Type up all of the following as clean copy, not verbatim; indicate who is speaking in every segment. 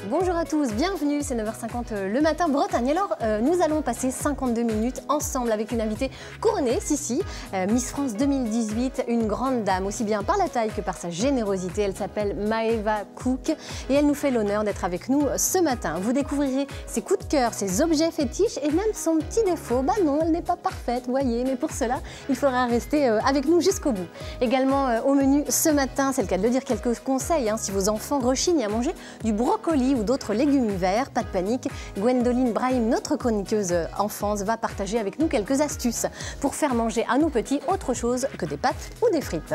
Speaker 1: Bonjour à tous, bienvenue, c'est 9h50 le matin Bretagne. Alors, nous allons passer 52 minutes ensemble avec une invitée couronnée, Sissi, Miss France 2018, une grande dame, aussi bien par la taille que par sa générosité. Elle s'appelle Maeva Cook et elle nous fait l'honneur d'être avec nous ce matin. Vous découvrirez ses coups de cœur, ses objets fétiches et même son petit défaut. Bah non, elle n'est pas parfaite, voyez, mais pour cela, il faudra rester avec nous jusqu'au bout. Également au menu ce matin, c'est le cas de le dire, quelques conseils si vos enfants rechignent à manger du brocoli ou d'autres légumes verts, pas de panique. Gwendoline Brahim, notre chroniqueuse enfance, va partager avec nous quelques astuces pour faire manger à nos petits autre chose que des pâtes ou des frites.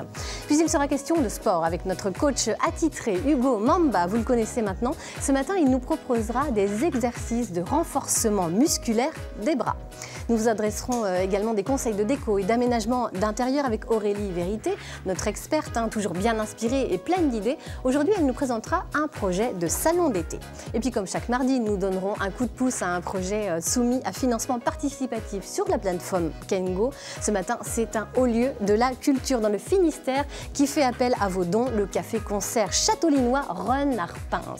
Speaker 1: Puis il sera question de sport avec notre coach attitré Hugo Mamba, vous le connaissez maintenant. Ce matin, il nous proposera des exercices de renforcement musculaire des bras. Nous vous adresserons également des conseils de déco et d'aménagement d'intérieur avec Aurélie Vérité, notre experte, toujours bien inspirée et pleine d'idées. Aujourd'hui, elle nous présentera un projet de salon d'été. Et puis comme chaque mardi, nous donnerons un coup de pouce à un projet soumis à financement participatif sur la plateforme Kengo. Ce matin, c'est un haut lieu de la culture dans le Finistère qui fait appel à vos dons, le café-concert châteaulinois Rennes-Arpins.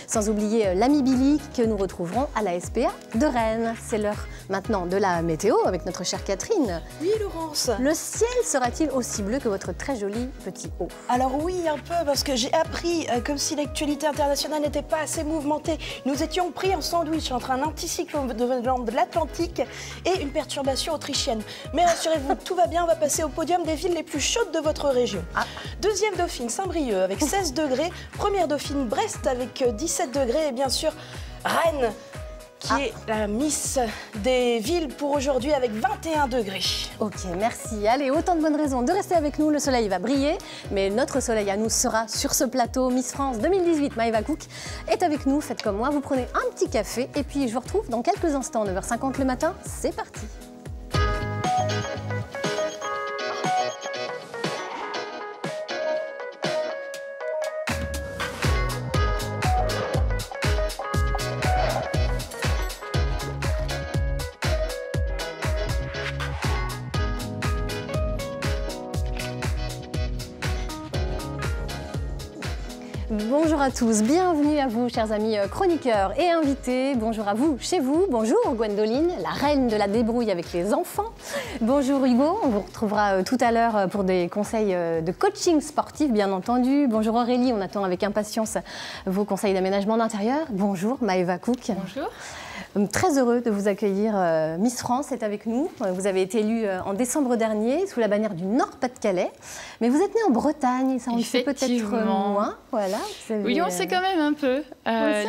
Speaker 1: Sans oublier l'ami Billy que nous retrouverons à la SPA de Rennes. C'est l'heure maintenant de la météo avec notre chère Catherine.
Speaker 2: Oui, Laurence.
Speaker 1: Le ciel sera-t-il aussi bleu que votre très joli petit haut?
Speaker 2: Alors oui, un peu, parce que j'ai appris, comme si l'actualité internationale n'était pas assez mouvementée, nous étions pris en sandwich entre un anticyclone de l'Atlantique et une perturbation autrichienne. Mais rassurez-vous, tout va bien, on va passer au podium des villes les plus chaudes de votre région. Deuxième Dauphine, Saint-Brieuc avec 16 degrés. Première Dauphine, Brest avec 17 degrés. Et bien sûr, Rennes, qui est la Miss des villes pour aujourd'hui avec 21 degrés.
Speaker 1: Ok, merci. Allez, autant de bonnes raisons de rester avec nous. Le soleil va briller, mais notre soleil à nous sera sur ce plateau. Miss France 2018, Maeva Cook est avec nous. Faites comme moi, vous prenez un petit café et puis je vous retrouve dans quelques instants, 9h50 le matin. C'est parti. Bonjour à tous, bienvenue à vous chers amis chroniqueurs et invités. Bonjour à vous chez vous, bonjour Gwendoline, la reine de la débrouille avec les enfants. Bonjour Hugo, on vous retrouvera tout à l'heure pour des conseils de coaching sportif bien entendu. Bonjour Aurélie, on attend avec impatience vos conseils d'aménagement d'intérieur. Bonjour Maeva Cook.
Speaker 3: Bonjour.
Speaker 1: Très heureux de vous accueillir. Miss France est avec nous. Vous avez été élue en décembre dernier sous la bannière du Nord-Pas-de-Calais. Mais vous êtes née en Bretagne, ça on le sait peut-être moins. Voilà,
Speaker 3: oui, on le sait quand même un peu.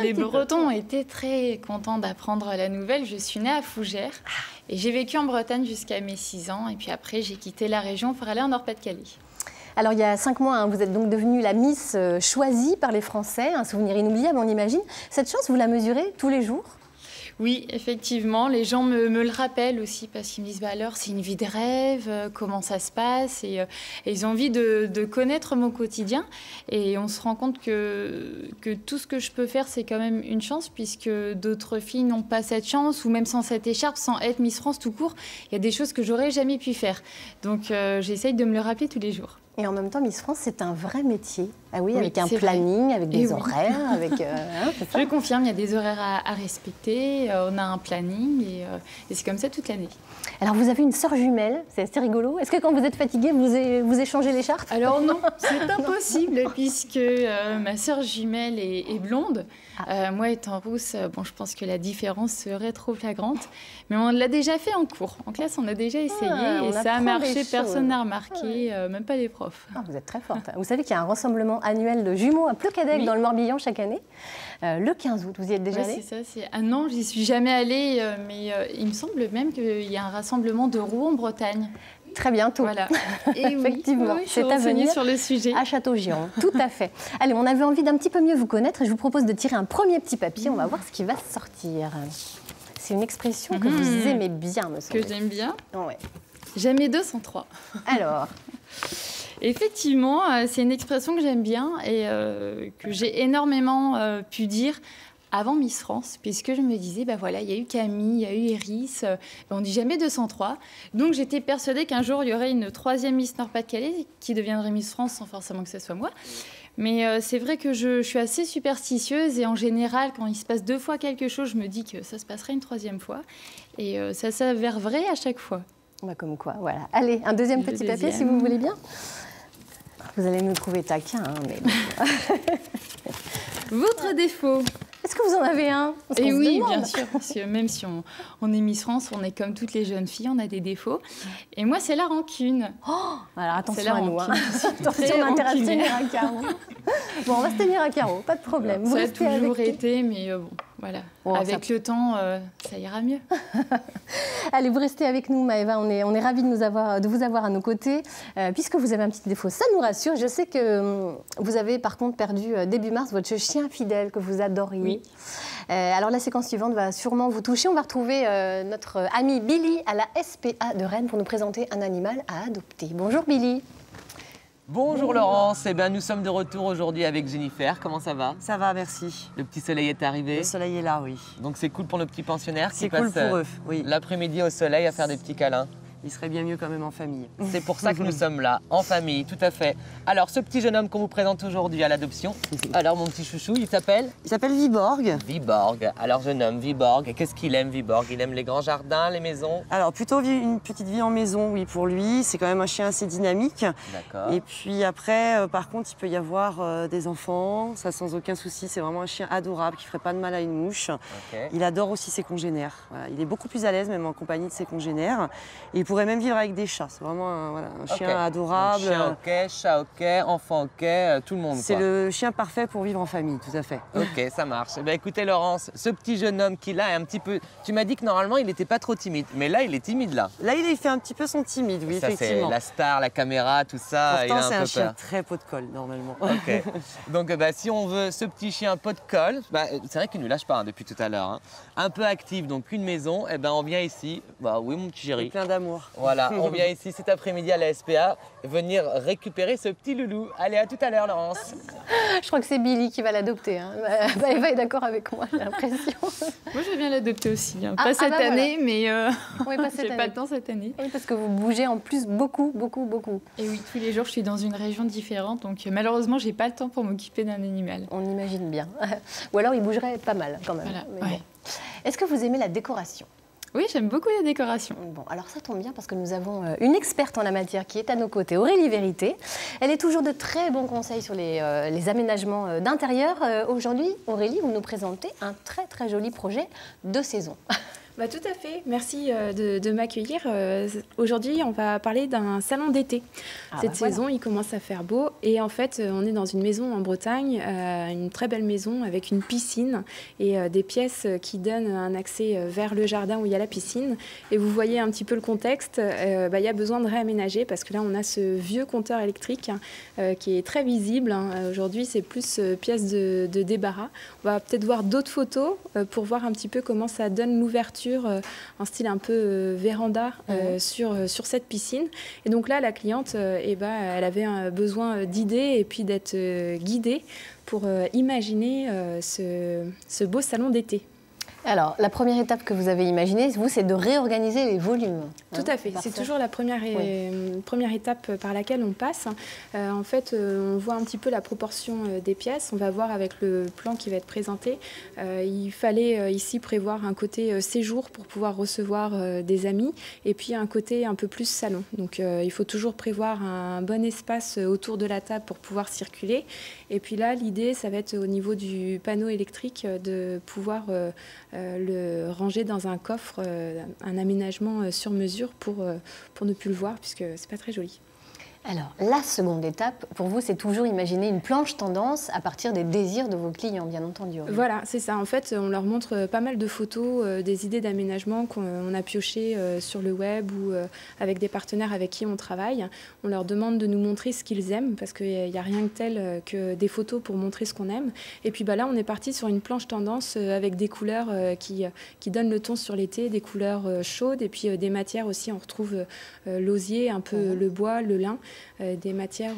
Speaker 3: Les Bretons ont été très contents d'apprendre la nouvelle. Je suis née à Fougères et j'ai vécu en Bretagne jusqu'à mes 6 ans. Et puis après, j'ai quitté la région pour aller en Nord-Pas-de-Calais.
Speaker 1: Alors, il y a 5 mois, vous êtes donc devenue la Miss choisie par les Français. Un souvenir inoubliable, on imagine. Cette chance, vous la mesurez tous les jours ?
Speaker 3: Oui, effectivement, les gens me le rappellent aussi parce qu'ils me disent alors c'est une vie de rêve, comment ça se passe et ils ont envie de connaître mon quotidien et on se rend compte que tout ce que je peux faire c'est quand même une chance puisque d'autres filles n'ont pas cette chance ou même sans cette écharpe, sans être Miss France tout court, il y a des choses que j'aurais jamais pu faire. Donc j'essaye de me le rappeler tous les jours.
Speaker 1: Et en même temps, Miss France, c'est un vrai métier. Ah oui, avec un planning, avec des horaires, avec...
Speaker 3: Je confirme, il y a des horaires à respecter, on a un planning et c'est comme ça toute l'année.
Speaker 1: Alors, vous avez une sœur jumelle, c'est assez rigolo. Est-ce que quand vous êtes fatiguée, vous échangez l'écharpe?
Speaker 3: Alors non, c'est impossible puisque ma sœur jumelle est blonde. Moi, étant rousse, je pense que la différence serait trop flagrante. Mais on l'a déjà fait en cours. En classe, on a déjà essayé et ça a marché, personne n'a remarqué, même pas les profs.
Speaker 1: Vous êtes très forte. Vous savez qu'il y a un rassemblement annuel de jumeaux à Plouquedec dans le Morbihan chaque année. Le 15 août, vous y êtes déjà allée?
Speaker 3: C'est ça. Ah non, j'y suis jamais allée, mais il me semble même qu'il y a un rassemblement de roues en Bretagne.
Speaker 1: Très bientôt.
Speaker 3: Voilà. Et
Speaker 1: effectivement,
Speaker 3: oui,
Speaker 1: c'est à venir
Speaker 3: sur le sujet.
Speaker 1: À Château-Giron. Tout à fait. Allez, on avait envie d'un petit peu mieux vous connaître et je vous propose de tirer un premier petit papier. On va voir ce qui va sortir. C'est une expression que vous aimez bien, me semble.
Speaker 3: Que j'aime bien.
Speaker 1: Ouais.
Speaker 3: Jamais 2 sans 3.
Speaker 1: Alors
Speaker 3: effectivement, c'est une expression que j'aime bien et que j'ai énormément pu dire avant Miss France, puisque je me disais, voilà, il y a eu Camille, il y a eu Iris, on dit jamais 203. Donc j'étais persuadée qu'un jour, il y aurait une 3e Miss Nord-Pas-de-Calais qui deviendrait Miss France sans forcément que ce soit moi. Mais c'est vrai que je suis assez superstitieuse et en général, quand il se passe 2 fois quelque chose, je me dis que ça se passerait une 3e fois. Et ça s'avère vrai à chaque fois.
Speaker 1: Bah, comme quoi, voilà. Allez, un deuxième petit papier si vous voulez bien. Vous allez nous trouver taquin, hein, mais...
Speaker 3: Votre défaut.
Speaker 1: Est-ce que vous en avez un?
Speaker 3: Et oui, bien sûr, parce que même si on est Miss France, on est comme toutes les jeunes filles, on a des défauts. Et moi, c'est la rancune.
Speaker 1: Oh, alors attention
Speaker 3: la
Speaker 1: à nous. Hein.
Speaker 3: Attention,
Speaker 1: on a intérêt à se tenir à carreau. Bon, on va se tenir à carreau, pas de problème.
Speaker 3: Vous ça a toujours été, mais bon, voilà. Bon, avec le temps, ça ira mieux.
Speaker 1: Allez, vous restez avec nous, Maëva. On est ravis de vous avoir à nos côtés. Puisque vous avez un petit défaut, ça nous rassure. Je sais que vous avez par contre perdu début mars votre chien fidèle que vous adoriez. Oui. Alors la séquence suivante va sûrement vous toucher. On va retrouver notre ami Billy à la SPA de Rennes pour nous présenter un animal à adopter. Bonjour Billy.
Speaker 4: Bonjour Laurence, eh bien, nous sommes de retour aujourd'hui avec Jennifer, comment ça va?
Speaker 5: Ça va, merci.
Speaker 4: Le petit soleil est arrivé?
Speaker 5: Le soleil est là, oui.
Speaker 4: Donc c'est cool pour nos petits pensionnaires qui
Speaker 5: cool
Speaker 4: passent
Speaker 5: pour eux, oui.
Speaker 4: L'après-midi au soleil à faire des petits câlins.
Speaker 5: Il serait bien mieux quand même en famille.
Speaker 4: C'est pour ça que nous sommes là, en famille, tout à fait. Alors ce petit jeune homme qu'on vous présente aujourd'hui à l'adoption, alors mon petit chouchou, il s'appelle?
Speaker 5: Il s'appelle Viborg.
Speaker 4: Viborg. Alors jeune homme, Viborg, qu'est-ce qu'il aime Viborg? Il aime les grands jardins, les maisons?
Speaker 5: Alors plutôt une petite vie en maison, oui, pour lui. C'est quand même un chien assez dynamique.
Speaker 4: D'accord.
Speaker 5: Et puis après, par contre, il peut y avoir des enfants, ça sans aucun souci. C'est vraiment un chien adorable qui ne ferait pas de mal à une mouche.
Speaker 4: Okay.
Speaker 5: Il adore aussi ses congénères. Voilà, il est beaucoup plus à l'aise même en compagnie de ses congénères. Et il pourrait même vivre avec des chats. C'est vraiment un chien adorable.
Speaker 4: Donc, chien ok, chat ok, enfant ok, tout le monde.
Speaker 5: C'est le chien parfait pour vivre en famille, tout à fait.
Speaker 4: Ok, ça marche. Eh bien, écoutez Laurence, ce petit jeune homme qui là est un petit peu... Tu m'as dit que normalement il n'était pas trop timide, mais là il est timide là.
Speaker 5: Là il fait un petit peu son timide, oui,
Speaker 4: ça,
Speaker 5: effectivement.
Speaker 4: C'est la star, la caméra, tout ça.
Speaker 5: Pourtant c'est un chien
Speaker 4: peur.
Speaker 5: très pot de colle normalement.
Speaker 4: Ok. Donc si on veut ce petit chien pot de colle, c'est vrai qu'il ne nous lâche pas hein, depuis tout à l'heure. Hein. Un peu actif, donc une maison, eh ben, on vient ici. Bah oui mon petit chéri.
Speaker 5: Plein d'amour.
Speaker 4: Voilà, on vient ici cet après-midi à la SPA venir récupérer ce petit loulou. Allez, à tout à l'heure Laurence.
Speaker 1: Je crois que c'est Billy qui va l'adopter. Hein. Eva est d'accord avec moi, j'ai l'impression.
Speaker 3: Moi je viens l'adopter aussi. Hein. Pas cette année, mais
Speaker 1: oui,
Speaker 3: j'ai pas le temps cette année.
Speaker 1: Oui, parce que vous bougez en plus beaucoup.
Speaker 3: Et oui, tous les jours je suis dans une région différente, donc malheureusement j'ai pas le temps pour m'occuper d'un animal.
Speaker 1: On imagine bien. Ou alors il bougerait pas mal quand même.
Speaker 3: Voilà,
Speaker 1: bon. Est-ce que vous aimez la décoration?
Speaker 3: Oui, j'aime beaucoup la décoration.
Speaker 1: Bon, alors ça tombe bien parce que nous avons une experte en la matière qui est à nos côtés, Aurélie Vérité. Elle est toujours de très bons conseils sur les aménagements d'intérieur. Aujourd'hui, Aurélie, vous nous présentez un très joli projet de saison.
Speaker 2: Bah, tout à fait, merci de m'accueillir. Aujourd'hui, on va parler d'un salon d'été. Cette saison, il commence à faire beau et en fait, on est dans une maison en Bretagne, une très belle maison avec une piscine et des pièces qui donnent un accès vers le jardin où il y a la piscine. Et vous voyez un petit peu le contexte, il y a besoin de réaménager parce que là, on a ce vieux compteur électrique qui est très visible. Aujourd'hui, c'est plus pièce de débarras. On va peut-être voir d'autres photos pour voir un petit peu comment ça donne l'ouverture un style un peu véranda sur cette piscine. Et donc là, la cliente, elle avait besoin d'idées et puis d'être guidée pour imaginer ce beau salon d'été.
Speaker 1: Alors, la première étape que vous avez imaginée, vous, c'est de réorganiser les volumes.
Speaker 2: Tout à fait. C'est toujours la première étape par laquelle on passe. En fait, on voit un petit peu la proportion des pièces. On va voir avec le plan qui va être présenté. Il fallait ici prévoir un côté séjour pour pouvoir recevoir des amis et puis un côté un peu plus salon. Donc, il faut toujours prévoir un bon espace autour de la table pour pouvoir circuler. Et puis là, l'idée, ça va être au niveau du panneau électrique de pouvoir le ranger dans un coffre, un aménagement sur mesure pour ne plus le voir puisque c'est pas très joli.
Speaker 1: Alors, la seconde étape, pour vous, c'est toujours imaginer une planche tendance à partir des désirs de vos clients, bien entendu.
Speaker 2: Voilà, c'est ça. En fait, on leur montre pas mal de photos, des idées d'aménagement qu'on a piochées sur le web ou avec des partenaires avec qui on travaille. On leur demande de nous montrer ce qu'ils aiment parce qu'il n'y a rien de tel que des photos pour montrer ce qu'on aime. Et puis là, on est parti sur une planche tendance avec des couleurs qui donnent le ton sur l'été, des couleurs chaudes et puis des matières aussi. On retrouve l'osier, un peu le bois, le lin.
Speaker 6: des matières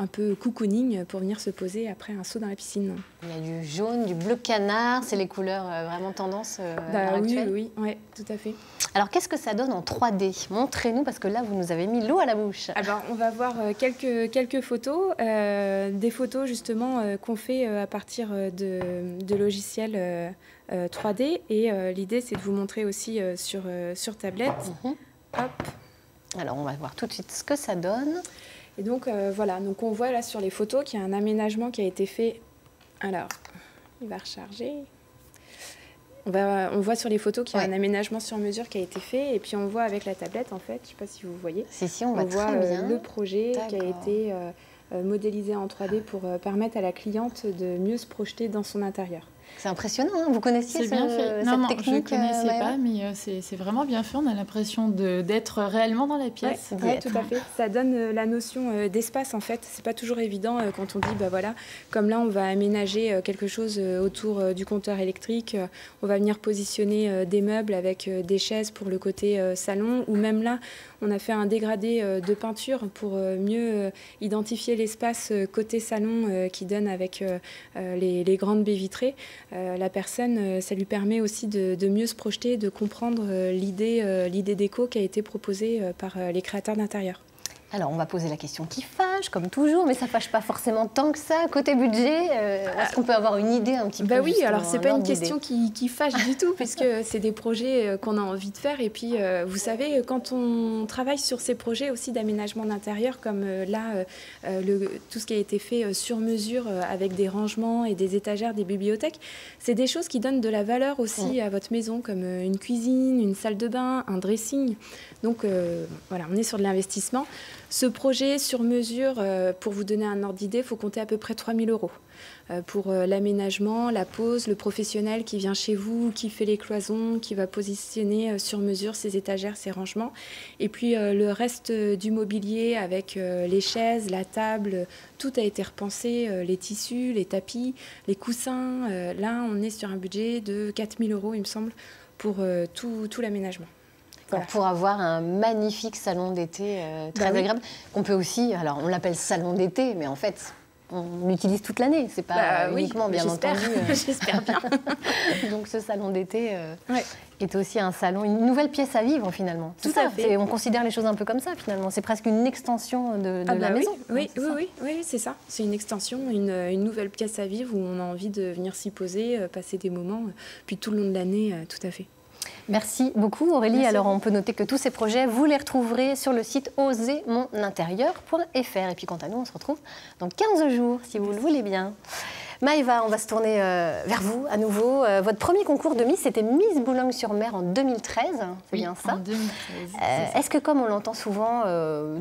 Speaker 6: un peu cocooning pour venir se poser après un saut dans la piscine.
Speaker 1: Il y a du jaune, du bleu canard, c'est les couleurs vraiment tendance à l'heure actuelle.
Speaker 6: Oui, ouais, tout à fait.
Speaker 1: Alors qu'est-ce que ça donne en 3D? Montrez-nous, parce que là vous nous avez mis l'eau à la bouche.
Speaker 6: Alors on va voir quelques photos, des photos justement qu'on fait à partir de logiciels 3D, et l'idée c'est de vous montrer aussi sur tablette. Hop.
Speaker 1: Alors on va voir tout de suite ce que ça donne.
Speaker 6: Et donc voilà, donc on voit là sur les photos qu'il y a un aménagement qui a été fait. Alors, il va recharger. On voit sur les photos qu'il y a un aménagement sur mesure qui a été fait, et puis on voit avec la tablette en fait, je ne sais pas si vous voyez.
Speaker 1: Si, on voit très bien.
Speaker 6: Le projet qui a été modélisé en 3D pour permettre à la cliente de mieux se projeter dans son intérieur.
Speaker 1: C'est impressionnant, hein. Vous connaissiez
Speaker 3: cette technique?
Speaker 1: Non,
Speaker 3: je ne connaissais pas, mais c'est vraiment bien fait. On a l'impression d'être réellement dans la pièce.
Speaker 6: Oui, tout à fait. Ça donne la notion d'espace, en fait. C'est pas toujours évident quand on dit, bah voilà, comme là, on va aménager quelque chose autour du compteur électrique. On va venir positionner des meubles avec des chaises pour le côté salon, ou même là, on a fait un dégradé de peinture pour mieux identifier l'espace côté salon qui donne avec les grandes baies vitrées. La personne, ça lui permet aussi de mieux se projeter, de comprendre l'idée déco qui a été proposée par les créateurs d'intérieur.
Speaker 1: Alors, on va poser la question qui fâche, comme toujours, mais ça ne fâche pas forcément tant que ça. Côté budget, est-ce qu'on peut avoir une idée un petit peu?
Speaker 6: Oui, alors c'est pas une question qui fâche du tout, puisque c'est des projets qu'on a envie de faire. Et puis, vous savez, quand on travaille sur ces projets aussi d'aménagement d'intérieur, comme là, tout ce qui a été fait sur mesure avec des rangements et des étagères, des bibliothèques, c'est des choses qui donnent de la valeur aussi à votre maison, comme une cuisine, une salle de bain, un dressing. Donc, voilà, on est sur de l'investissement. Ce projet sur mesure, pour vous donner un ordre d'idée, il faut compter à peu près 3 000 € pour l'aménagement, la pose, le professionnel qui vient chez vous, qui fait les cloisons, qui va positionner sur mesure ses étagères, ses rangements. Et puis le reste du mobilier avec les chaises, la table, tout a été repensé, les tissus, les tapis, les coussins. Là, on est sur un budget de 4 000 €, il me semble, pour tout l'aménagement.
Speaker 1: Voilà. Pour avoir un magnifique salon d'été très agréable, qu'on peut aussi, alors on l'appelle salon d'été, mais en fait, on l'utilise toute l'année, c'est pas uniquement, bien entendu.
Speaker 6: J'espère bien.
Speaker 1: Donc ce salon d'été est aussi un salon, une nouvelle pièce à vivre finalement.
Speaker 6: Tout à fait.
Speaker 1: On considère les choses un peu comme ça finalement, c'est presque une extension de la maison.
Speaker 6: Oui, c'est ça. C'est une extension, une nouvelle pièce à vivre où on a envie de venir s'y poser, passer des moments, puis tout le long de l'année, tout à fait.
Speaker 1: Merci beaucoup Aurélie. Alors on peut noter que tous ces projets, vous les retrouverez sur le site osermonintérieur.fr. Et puis quant à nous, on se retrouve dans 15 jours, si vous le voulez bien. Maëva, on va se tourner vers vous à nouveau. Votre premier concours de Miss, c'était Miss Boulogne-sur-Mer en 2013, c'est bien ça?
Speaker 3: En 2013.
Speaker 1: Est-ce que comme on l'entend souvent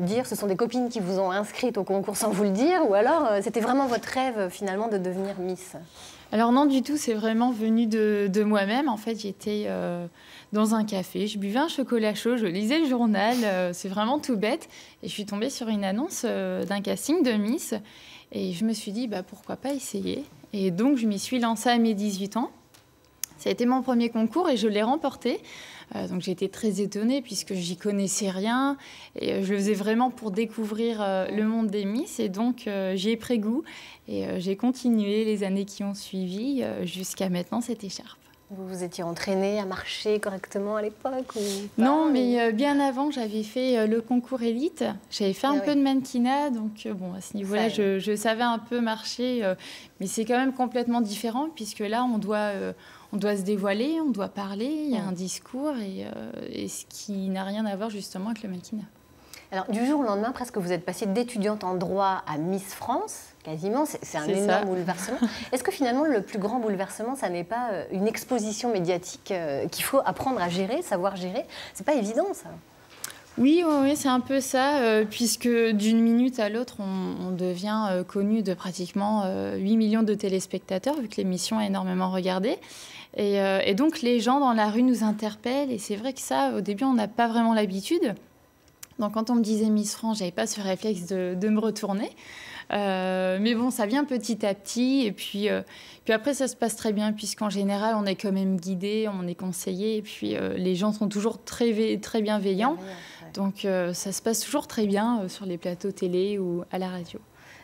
Speaker 1: dire, ce sont des copines qui vous ont inscrite au concours sans vous le dire, ou alors c'était vraiment votre rêve finalement de devenir Miss?
Speaker 3: Alors non du tout, c'est vraiment venu de moi-même. En fait, j'étais dans un café, je buvais un chocolat chaud, je lisais le journal, c'est vraiment tout bête. Et je suis tombée sur une annonce d'un casting de Miss. Et je me suis dit, pourquoi pas essayer. Et donc, je m'y suis lancée à mes 18 ans. Ça a été mon premier concours et je l'ai remporté. Donc, j'ai été très étonnée puisque j'y connaissais rien. Et je le faisais vraiment pour découvrir le monde des Miss. Et donc, j'y ai pris goût. Et j'ai continué les années qui ont suivi jusqu'à maintenant cette écharpe.
Speaker 1: Vous vous étiez entraînée à marcher correctement à l'époque ou pas?
Speaker 3: Non, mais bien avant, j'avais fait le concours élite. J'avais fait un peu de mannequinat, donc bon, à ce niveau-là, je savais un peu marcher. Mais c'est quand même complètement différent, puisque là, on doit se dévoiler, on doit parler, il y a un discours, et ce qui n'a rien à voir justement avec le mannequinat.
Speaker 1: Alors, du jour au lendemain, presque, vous êtes passée d'étudiante en droit à Miss France, quasiment. C'est un énorme bouleversement. Est-ce que finalement, le plus grand bouleversement, ça n'est pas une exposition médiatique qu'il faut apprendre à gérer, savoir gérer? C'est pas évident, ça.
Speaker 3: Oui, c'est un peu ça, puisque d'une minute à l'autre, on devient connu de pratiquement 8 millions de téléspectateurs, vu que l'émission est énormément regardée. Et donc, les gens dans la rue nous interpellent. Et c'est vrai que ça, au début, on n'a pas vraiment l'habitude. Donc, quand on me disait Miss France, je n'avais pas ce réflexe de me retourner. Mais bon, ça vient petit à petit. Et puis après, ça se passe très bien, puisqu'en général, on est quand même guidé, on est conseillé. Et puis, les gens sont toujours très bienveillants. Donc ça se passe toujours très bien sur les plateaux télé ou à la radio.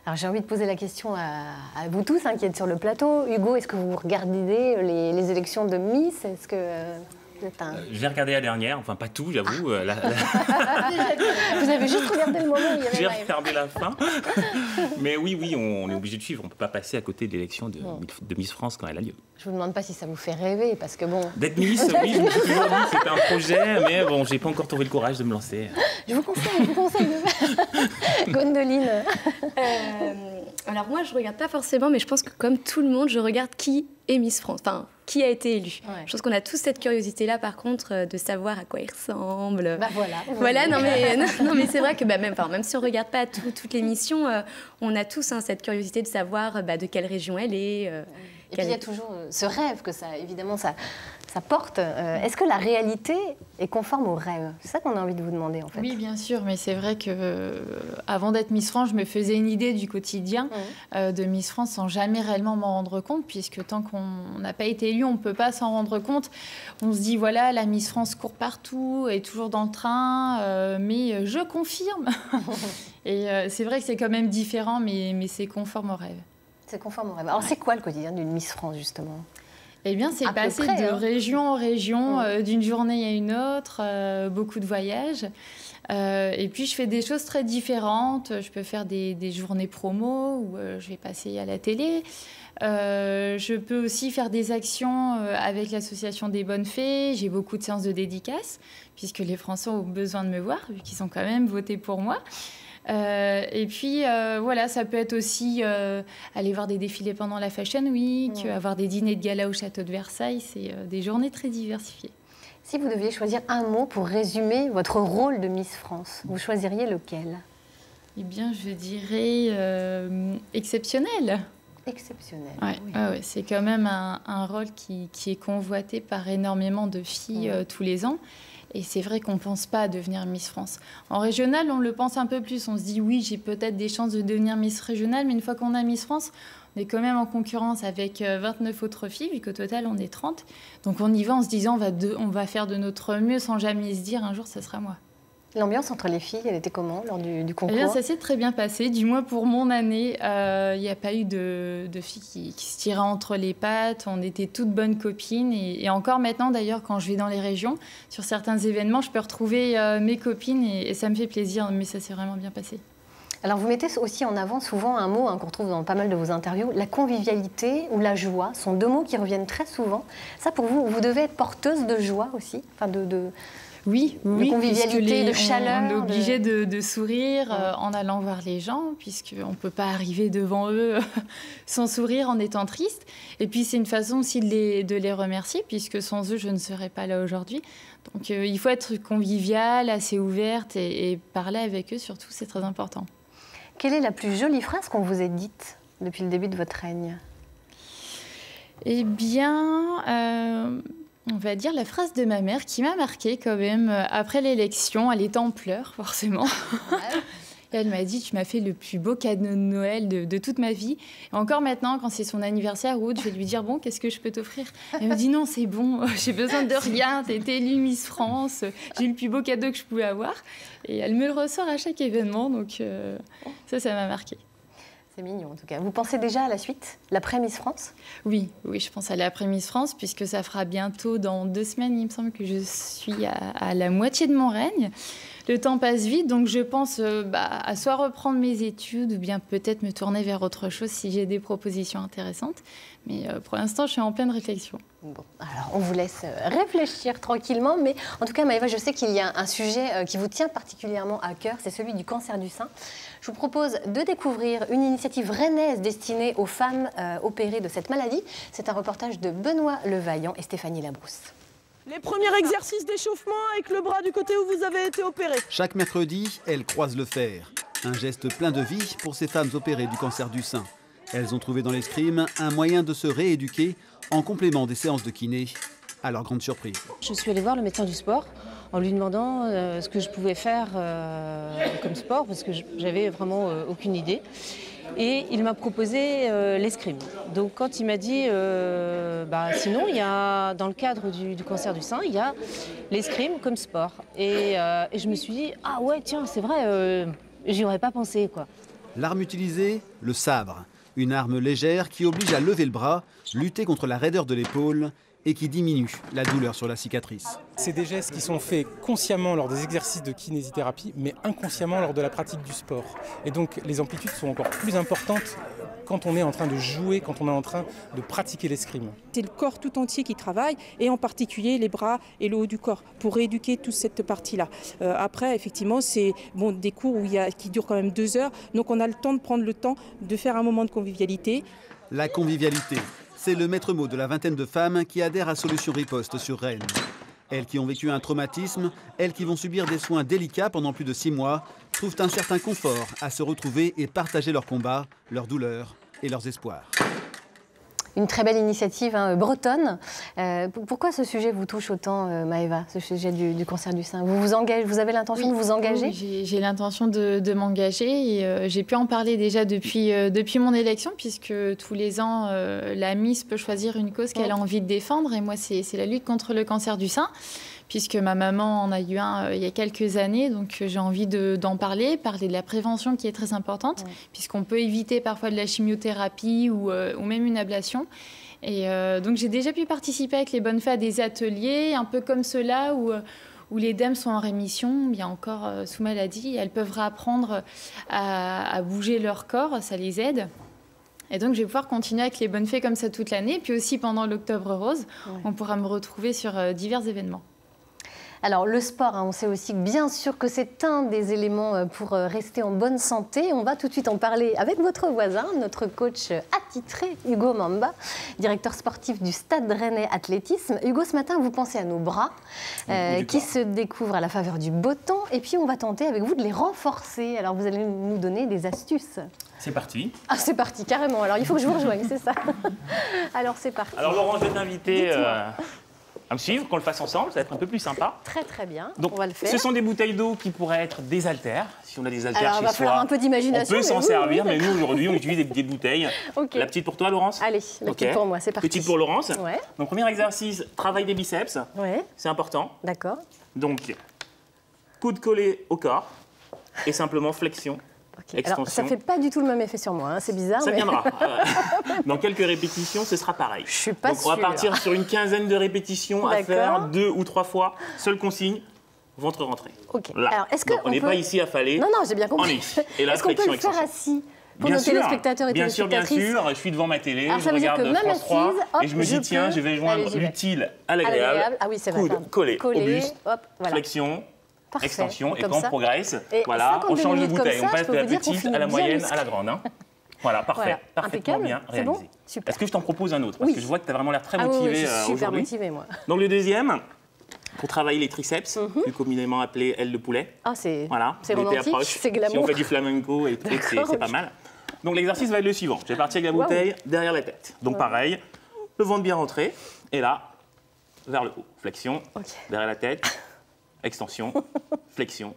Speaker 1: Alors j'ai envie de poser la question à vous tous qui êtes sur le plateau. Hugo, est-ce que vous regardez les élections de Miss? Est-ce que vous êtes un...
Speaker 7: J'ai regardé la dernière, enfin pas tout, j'avoue.
Speaker 1: Vous avez juste regardé le moment où il y avait
Speaker 7: J'ai regardé la fin. Mais oui, on est obligé de suivre. On ne peut pas passer à côté de l'élection de Miss France quand elle a lieu.
Speaker 1: Je vous demande pas si ça vous fait rêver, parce que bon...
Speaker 7: D'être Miss, oui, je me suis toujours dit que c'était un projet, mais bon, j'ai pas encore trouvé le courage de me lancer.
Speaker 1: Je vous conseille de faire. Gwendoline.
Speaker 8: Alors moi, je regarde pas forcément, mais je pense que comme tout le monde, je regarde qui est Miss France, enfin, qui a été élu.
Speaker 1: Ouais.
Speaker 8: Je pense qu'on a tous cette curiosité-là, par contre, de savoir à quoi il ressemble.
Speaker 1: Bah voilà.
Speaker 8: Voilà, non mais c'est vrai que même si on regarde pas toute l'émission, on a tous cette curiosité de savoir de quelle région elle est.
Speaker 1: Et puis il y a toujours ce rêve que ça, évidemment, ça porte. Est-ce que la réalité est conforme au rêve? C'est ça qu'on a envie de vous demander, en fait.
Speaker 3: Oui, bien sûr, mais c'est vrai que avant d'être Miss France, je me faisais une idée du quotidien de Miss France sans jamais réellement m'en rendre compte, puisque tant qu'on n'a pas été élu, on ne peut pas s'en rendre compte. On se dit, voilà, la Miss France court partout, est toujours dans le train, mais je confirme. Et c'est vrai que c'est quand même différent, mais c'est conforme au rêve.
Speaker 1: C'est conforme au rêve. Alors c'est quoi le quotidien d'une Miss France, justement?
Speaker 3: Eh bien, c'est passer de région en région, d'une journée à une autre, beaucoup de voyages. Et puis, je fais des choses très différentes. Je peux faire des journées promo où je vais passer à la télé. Je peux aussi faire des actions avec l'association des Bonnes Fées. J'ai beaucoup de séances de dédicaces, puisque les Français ont besoin de me voir, vu qu'ils ont quand même voté pour moi. Et puis voilà, ça peut être aussi aller voir des défilés pendant la Fashion Week, avoir des dîners de gala au château de Versailles. C'est des journées très diversifiées.
Speaker 1: Si vous deviez choisir un mot pour résumer votre rôle de Miss France, vous choisiriez lequel?
Speaker 3: Eh bien, je dirais exceptionnel.
Speaker 1: Exceptionnel.
Speaker 3: Ouais,
Speaker 1: oui.
Speaker 3: ouais, c'est quand même un rôle qui est convoité par énormément de filles tous les ans. Et c'est vrai qu'on ne pense pas à devenir Miss France. En régional, on le pense un peu plus. On se dit, oui, j'ai peut-être des chances de devenir Miss régionale, mais une fois qu'on a Miss France, on est quand même en concurrence avec 29 autres filles, vu qu'au total, on est 30. Donc on y va en se disant, on va faire de notre mieux sans jamais se dire, un jour, ça sera moi.
Speaker 1: L'ambiance entre les filles, elle était comment lors du concours?
Speaker 3: Eh bien, ça s'est très bien passé. Du moins pour mon année, il n'y a pas eu de filles qui se tiraient entre les pattes. On était toutes bonnes copines. Et encore maintenant, d'ailleurs, quand je vais dans les régions, sur certains événements, je peux retrouver mes copines et ça me fait plaisir. Mais ça s'est vraiment bien passé.
Speaker 1: Alors vous mettez aussi en avant souvent un mot qu'on retrouve dans pas mal de vos interviews, la convivialité ou la joie. Ce sont deux mots qui reviennent très souvent. Ça, pour vous, vous devez être porteuse de joie aussi, enfin
Speaker 3: Oui,
Speaker 1: de convivialité, de chaleur.
Speaker 3: On est obligé de sourire en allant voir les gens, puisqu'on ne peut pas arriver devant eux sans sourire en étant triste. Et puis c'est une façon aussi de les remercier, puisque sans eux, je ne serais pas là aujourd'hui. Donc il faut être convivial, assez ouverte et parler avec eux, surtout, c'est très important.
Speaker 1: Quelle est la plus jolie phrase qu'on vous ait dite depuis le début de votre règne?
Speaker 3: Eh bien... on va dire la phrase de ma mère qui m'a marquée quand même après l'élection. Elle était en pleurs, forcément. Et elle m'a dit, tu m'as fait le plus beau cadeau de Noël de toute ma vie. Et encore maintenant, quand c'est son anniversaire ou autre, je vais lui dire, bon, qu'est-ce que je peux t'offrir? Elle me dit, non, c'est bon, j'ai besoin de rien. T'as été élue Miss France, j'ai eu le plus beau cadeau que je pouvais avoir. Et elle me le ressort à chaque événement, donc ça m'a marquée.
Speaker 1: C'est mignon en tout cas. Vous pensez déjà à la suite, l'après Miss France?
Speaker 3: Oui, je pense à l'après Miss France, puisque ça fera bientôt, dans 2 semaines, il me semble que je suis à la moitié de mon règne. Le temps passe vite, donc je pense à soit reprendre mes études ou bien peut-être me tourner vers autre chose si j'ai des propositions intéressantes. Mais pour l'instant, je suis en pleine réflexion.
Speaker 1: Bon, alors on vous laisse réfléchir tranquillement, mais en tout cas, Maëva, je sais qu'il y a un sujet qui vous tient particulièrement à cœur, c'est celui du cancer du sein. Je vous propose de découvrir une initiative rennaise destinée aux femmes opérées de cette maladie. C'est un reportage de Benoît Levaillant et Stéphanie Labrousse.
Speaker 2: Les premiers exercices d'échauffement avec le bras du côté où vous avez été opéré.
Speaker 9: Chaque mercredi, elles croisent le fer. Un geste plein de vie pour ces femmes opérées du cancer du sein. Elles ont trouvé dans l'escrime un moyen de se rééduquer en complément des séances de kiné, à leur grande surprise.
Speaker 10: Je suis allée voir le médecin du sport en lui demandant ce que je pouvais faire comme sport, parce que j'avais vraiment aucune idée. Et il m'a proposé l'escrime. Donc quand il m'a dit sinon, il y a, dans le cadre du cancer du sein, il y a l'escrime comme sport. Et je me suis dit, ah ouais, tiens, c'est vrai, j'y aurais pas pensé, quoi.
Speaker 9: L'arme utilisée, le sabre. Une arme légère qui oblige à lever le bras, lutter contre la raideur de l'épaule et qui diminue la douleur sur la cicatrice.
Speaker 11: C'est des gestes qui sont faits consciemment lors des exercices de kinésithérapie, mais inconsciemment lors de la pratique du sport. Et donc les amplitudes sont encore plus importantes quand on est en train de jouer, quand on est en train de pratiquer l'escrime.
Speaker 12: C'est le corps tout entier qui travaille, et en particulier les bras et le haut du corps, pour rééduquer toute cette partie-là. Après, effectivement, c'est des cours qui durent quand même 2 heures, donc on a le temps de prendre le temps de faire un moment de convivialité.
Speaker 9: La convivialité, c'est le maître mot de la vingtaine de femmes qui adhèrent à Solutions Riposte sur Rennes. Elles qui ont vécu un traumatisme, elles qui vont subir des soins délicats pendant plus de 6 mois, trouvent un certain confort à se retrouver et partager leurs combats, leurs douleurs et leurs espoirs.
Speaker 1: Une très belle initiative bretonne. Pourquoi ce sujet vous touche autant, Maëva, ce sujet du cancer du sein? Vous avez l'intention de vous engager?
Speaker 3: Oui, j'ai l'intention de m'engager et j'ai pu en parler déjà depuis mon élection, puisque tous les ans, la Miss peut choisir une cause qu'elle a envie de défendre. Et moi, c'est la lutte contre le cancer du sein, puisque ma maman en a eu un il y a quelques années, donc j'ai envie d'en parler de la prévention qui est très importante, puisqu'on peut éviter parfois de la chimiothérapie ou même une ablation. Et donc j'ai déjà pu participer avec les bonnes fées à des ateliers, un peu comme ceux-là, où les dames sont en rémission, bien encore sous maladie, et elles peuvent réapprendre à bouger leur corps, ça les aide. Et donc, je vais pouvoir continuer avec les bonnes fées comme ça toute l'année, puis aussi pendant l'Octobre Rose, on pourra me retrouver sur divers événements.
Speaker 1: Alors le sport, on sait aussi bien sûr que c'est un des éléments pour rester en bonne santé. On va tout de suite en parler avec votre voisin, notre coach attitré, Hugo Mamba, directeur sportif du Stade Rennais Athlétisme. Hugo, ce matin, vous pensez à nos bras qui se découvrent à la faveur du beau temps. Et puis on va tenter avec vous de les renforcer. Alors vous allez nous donner des astuces.
Speaker 7: C'est parti.
Speaker 1: Ah, c'est parti, carrément. Alors il faut que je vous rejoigne, c'est ça. Alors c'est parti.
Speaker 7: Alors Laurent, je vais t'inviter à me suivre, qu'on le fasse ensemble, ça va être un peu plus sympa.
Speaker 1: Très très bien,
Speaker 7: donc,
Speaker 1: on va le faire.
Speaker 7: Ce sont des bouteilles d'eau qui pourraient être des haltères. Si on a des haltères chez soi,
Speaker 1: on va faire un peu d'imagination.
Speaker 7: On peut s'en servir, mais nous aujourd'hui on utilise des bouteilles.
Speaker 1: Okay.
Speaker 7: La petite pour toi, Laurence?
Speaker 1: Allez, la petite pour moi, c'est parti.
Speaker 7: Petite pour Laurence.
Speaker 1: Ouais.
Speaker 7: Donc premier exercice, travail des biceps.
Speaker 1: Ouais.
Speaker 7: C'est important.
Speaker 1: D'accord.
Speaker 7: Donc, coude collé au corps et simplement flexion.
Speaker 1: Okay. Alors, ça ne fait pas du tout le même effet sur moi, hein. C'est bizarre.
Speaker 7: Ça viendra. Dans quelques répétitions, ce sera pareil.
Speaker 1: Je suis pas
Speaker 7: Donc, on va partir sur une quinzaine de répétitions à faire 2 ou 3 fois. Seule consigne, ventre rentré.
Speaker 1: Ok.
Speaker 7: Là.
Speaker 1: Alors, est-ce
Speaker 7: on n'est pas ici affalé.
Speaker 1: Non, j'ai bien compris.
Speaker 7: Et là,
Speaker 1: est-ce qu'on peut le faire assis pour nos téléspectateurs et téléspectatrices?
Speaker 7: Bien sûr, je suis devant ma télé,
Speaker 1: alors,
Speaker 7: je regarde France 3 et je me dis, tiens, je vais joindre l'utile à l'agréable.
Speaker 1: Ah oui, c'est vrai.
Speaker 7: Coude collé au buste,
Speaker 1: hop, voilà.
Speaker 7: flexion.
Speaker 1: Parfait.
Speaker 7: Extension, et quand on progresse,
Speaker 1: et
Speaker 7: voilà, on change de bouteille.
Speaker 1: Ça,
Speaker 7: on passe de la petite à la moyenne à la grande. Hein. Voilà, parfait.
Speaker 1: Voilà.
Speaker 7: Parfaitement bien réalisé.
Speaker 1: Bon, super.
Speaker 7: Est-ce que je t'en propose un autre? Parce que je vois que tu as vraiment l'air très motivé
Speaker 1: oui, je suis super
Speaker 7: aujourd'hui.
Speaker 1: motivée, moi.
Speaker 7: Donc le deuxième, pour travailler les triceps, plus communément appelé aile de poulet.
Speaker 1: Ah, c'est
Speaker 7: romantique,
Speaker 1: c'est glamour.
Speaker 7: Si on fait du flamenco et c'est pas mal. Donc l'exercice va être le suivant. Je vais partir avec la bouteille derrière la tête. Donc pareil, le ventre bien rentré, et là, vers le haut. Flexion, derrière la tête, extension, flexion.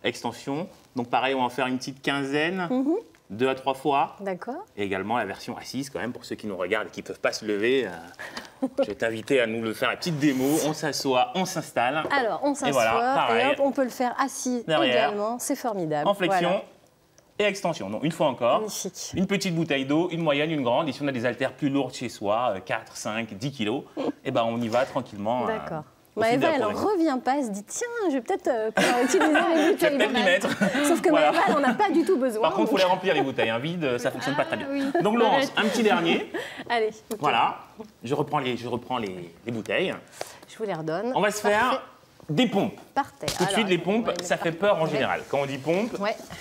Speaker 7: Extension. Donc pareil, on va en faire une petite quinzaine, 2 à 3 fois.
Speaker 1: D'accord.
Speaker 7: Et également la version assise quand même pour ceux qui nous regardent et qui ne peuvent pas se lever. Je vais t'inviter à nous le faire, la petite démo. On s'assoit, on s'installe.
Speaker 1: Alors on s'assoit et hop, on peut le faire assis derrière, également. C'est formidable.
Speaker 7: En flexion et extension. Donc une fois encore,
Speaker 1: magnifique.
Speaker 7: Une petite bouteille d'eau, une moyenne, une grande. Et si on a des haltères plus lourdes chez soi, 4, 5, 10 kilos, et ben on y va tranquillement.
Speaker 1: D'accord. Maëva, elle n'en revient pas, elle se dit tiens, je vais peut-être utiliser les bouteilles.
Speaker 7: Je vais mettre.
Speaker 1: Sauf que Maëva, elle n'en a pas du tout besoin.
Speaker 7: Par contre, il faut les remplir les bouteilles. Vides, ça ne fonctionne pas très bien. Oui. Donc Laurence, un petit dernier.
Speaker 1: Allez. Okay.
Speaker 7: Voilà. Je reprends les bouteilles.
Speaker 1: Je vous les redonne.
Speaker 7: On va se faire des pompes.
Speaker 1: Par terre.
Speaker 7: Tout de suite, les pompes, ça fait peur en général. Quand on dit pompe,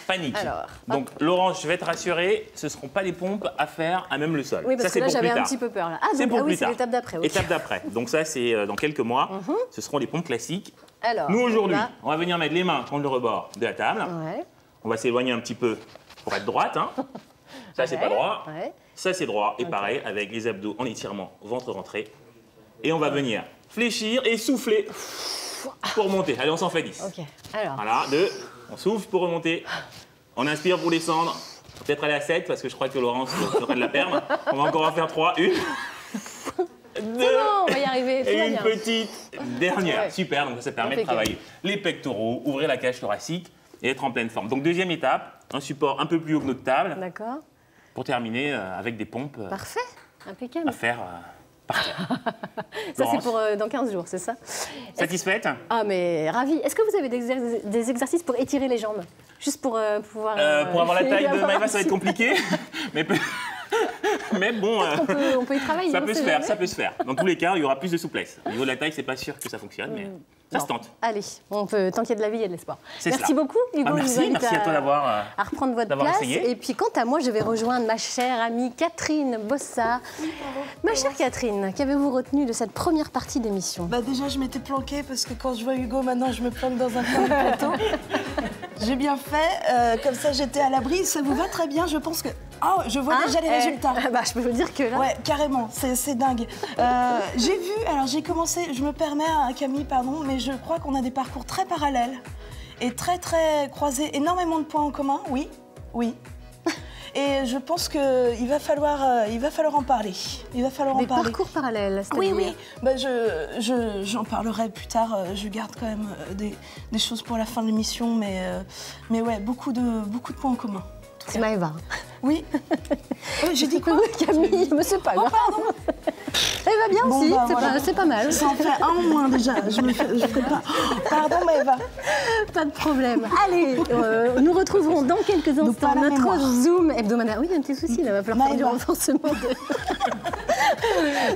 Speaker 7: panique.
Speaker 1: Alors,
Speaker 7: donc, Laurence, je vais te rassurer, ce ne seront pas des pompes à faire à même le sol.
Speaker 1: Oui, parce
Speaker 7: ça,
Speaker 1: que là, j'avais un petit peu peur. Là.
Speaker 7: C'est
Speaker 1: c'est l'étape d'après. Okay.
Speaker 7: Étape d'après. Donc ça, c'est dans quelques mois. Ce seront les pompes classiques.
Speaker 1: Alors,
Speaker 7: nous, aujourd'hui, on va venir mettre les mains contre le rebord de la table. On va s'éloigner un petit peu pour être droite. Hein. Ça, c'est pas droit. Ça, c'est droit. Et pareil, avec les abdos en étirement, ventre rentré. Et on va venir fléchir et souffler pour monter. Allez, on s'en fait 10.
Speaker 1: Ok. Alors.
Speaker 7: Voilà, 2. On souffle pour remonter. On inspire pour descendre. Peut-être aller à 7 parce que je crois que Laurence ferait de la perdre. On va encore en faire 3. 1. 2.
Speaker 1: arriver.
Speaker 7: Et une petite dernière, super, donc ça permet de travailler les pectoraux, ouvrir la cage thoracique et être en pleine forme. Donc deuxième étape, un support un peu plus haut que notre table.
Speaker 1: D'accord.
Speaker 7: Pour terminer avec des pompes.
Speaker 1: Parfait, impeccable.
Speaker 7: À faire par terre.
Speaker 1: Ça, c'est pour dans 15 jours, c'est ça?
Speaker 7: Satisfaite?
Speaker 1: Ah, mais ravie. Est-ce que vous avez des exercices pour étirer les jambes? Juste pour pouvoir...
Speaker 7: pour avoir la taille de Maëva, ça va être compliqué. Mais bon,
Speaker 1: on peut y travailler.
Speaker 7: Ça peut se faire, ça peut se faire. Dans tous les cas, il y aura plus de souplesse. Au niveau de la taille, c'est pas sûr que ça fonctionne, mais ça se tente.
Speaker 1: Allez, on peut, tant qu'il y a de la vie, il y a de l'espoir.
Speaker 7: Merci
Speaker 1: beaucoup, Hugo.
Speaker 7: Merci à toi d'avoir
Speaker 1: à reprendre votre place.
Speaker 7: Essayé.
Speaker 1: Et puis, quant à moi, je vais rejoindre ma chère amie Catherine Bossard. Ma chère Catherine, qu'avez-vous retenu de cette première partie d'émission?
Speaker 2: Déjà, je m'étais planquée parce que quand je vois Hugo, maintenant, je me planque dans un coin du plateau. J'ai bien fait. Comme ça, j'étais à l'abri. Ça vous va très bien. Je pense que... Oh, je vois déjà les résultats.
Speaker 1: Je peux vous dire que là...
Speaker 2: Ouais, carrément. C'est dingue. J'ai vu... Alors, j'ai commencé... Je me permets, Camille, pardon, mais je crois qu'on a des parcours très parallèles et très, très croisés. Énormément de points en commun. Oui, oui. Et je pense qu'il va falloir en parler. Il va falloir en parler.
Speaker 1: Des parcours parallèles,
Speaker 2: c'est-à-dire... Oui. J'en parlerai plus tard. Je garde quand même des choses pour la fin de l'émission, mais ouais, beaucoup de points en commun.
Speaker 1: C'est Maëva.
Speaker 2: Oui. J'ai dit quoi?
Speaker 1: Camille, mais c'est pas grave.
Speaker 2: Pardon.
Speaker 1: Elle va bien aussi, c'est pas mal.
Speaker 2: Ça en fait un en moins déjà. Je ferai pas. Pardon Maëva.
Speaker 1: Pas de problème. Allez, nous retrouverons dans quelques instants notre Zoom hebdomadaire. Oui, il y a un petit souci là, il va falloir faire du renforcement.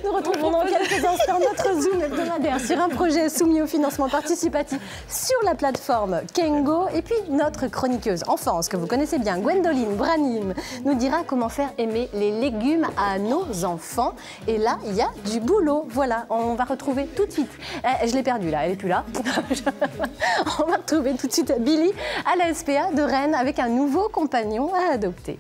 Speaker 1: Nous retrouverons dans quelques instants notre Zoom hebdomadaire sur un projet soumis au financement participatif sur la plateforme Kengo. Et puis notre chroniqueuse enfance, que vous connaissez bien, Gwendoline Branim, nous dira comment faire aimer les légumes à nos enfants. Et là, il y a du boulot. Voilà, on va retrouver tout de suite. Je l'ai perdue là, elle n'est plus là. On va retrouver tout de suite Billy à la SPA de Rennes avec un nouveau compagnon à adopter.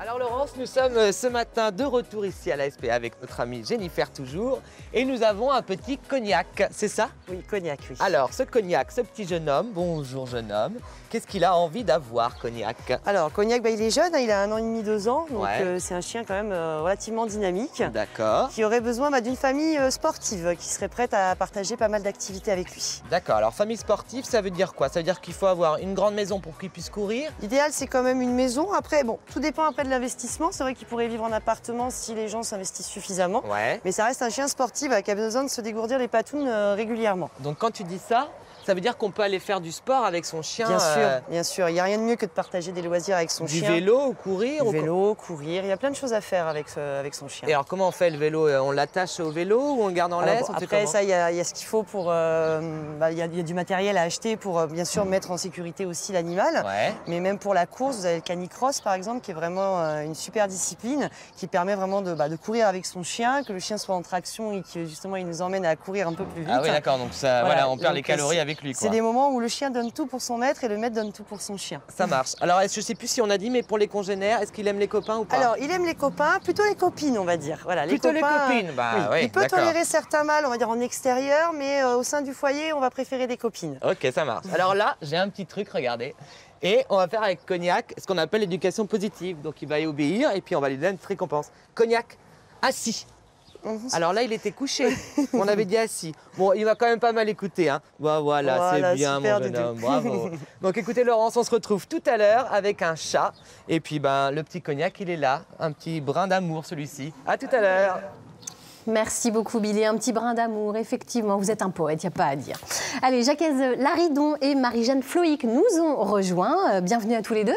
Speaker 4: Alors Laurence, nous sommes ce matin de retour ici à la SPA avec notre amie Jennifer toujours et nous avons un petit cognac, c'est ça?
Speaker 5: Oui, cognac, oui.
Speaker 4: Alors ce cognac, ce petit jeune homme, bonjour jeune homme, qu'est-ce qu'il a envie d'avoir Cognac?
Speaker 5: Alors Cognac, il est jeune, il a 1 an et demi, 2 ans, donc c'est un chien quand même relativement dynamique.
Speaker 4: D'accord.
Speaker 5: Qui aurait besoin d'une famille sportive, qui serait prête à partager pas mal d'activités avec lui.
Speaker 4: D'accord, alors famille sportive, ça veut dire quoi? Ça veut dire qu'il faut avoir une grande maison pour qu'il puisse courir?
Speaker 5: L'idéal, c'est quand même une maison. Après, bon, tout dépend après de l'investissement. C'est vrai qu'il pourrait vivre en appartement si les gens s'investissent suffisamment.
Speaker 4: Ouais.
Speaker 5: Mais ça reste un chien sportif qui a besoin de se dégourdir les patounes régulièrement.
Speaker 4: Donc quand tu dis ça, ça veut dire qu'on peut aller faire du sport avec son chien?
Speaker 5: Bien sûr. Il n'y a rien de mieux que de partager des loisirs avec son chien.
Speaker 4: Du vélo ou courir?
Speaker 5: Du vélo, courir. Il y a plein de choses à faire avec son chien.
Speaker 4: Et alors comment on fait le vélo? On l'attache au vélo ou on le garde en laisse?
Speaker 5: Après ça, il y a ce qu'il faut pour... il y a du matériel à acheter pour bien sûr mettre en sécurité aussi l'animal.
Speaker 4: Ouais.
Speaker 5: Mais même pour la course, vous avez le canicross par exemple, qui est vraiment une super discipline, qui permet vraiment de courir avec son chien, que le chien soit en traction et que justement il nous emmène à courir un peu plus vite.
Speaker 4: Ah oui, d'accord, donc ça, voilà, on perd les calories avec lui.
Speaker 5: C'est des moments où le chien donne tout pour son maître et le maître donne tout pour son chien.
Speaker 4: Ça marche. Alors, je ne sais plus si on a dit, mais pour les congénères, est-ce qu'il aime les copains ou pas?
Speaker 5: Alors, il aime les copains, plutôt les copines, on va dire. Voilà,
Speaker 4: plutôt les copines, oui,
Speaker 5: il peut tolérer certains mâles, on va dire en extérieur, mais au sein du foyer, on va préférer des copines.
Speaker 4: Ok, ça marche. Alors là, j'ai un petit truc, regardez. Et on va faire avec Cognac ce qu'on appelle l'éducation positive. Donc, il va y obéir et puis on va lui donner une petite récompense. Cognac, assis. Alors là, il était couché. On avait dit assis. Bon, il va quand même pas mal écouter. Hein. Voilà, c'est bien, mon jeune homme. Bravo. Donc écoutez, Laurence, on se retrouve tout à l'heure avec un chat. Et puis, le petit Cognac, il est là. Un petit brin d'amour, celui-ci. À tout à l'heure.
Speaker 1: Merci beaucoup, Billy. Un petit brin d'amour, effectivement. Vous êtes un poète, il n'y a pas à dire. Allez, Jacques Laridon et Marie-Jeanne Floïc nous ont rejoints. Bienvenue à tous les deux.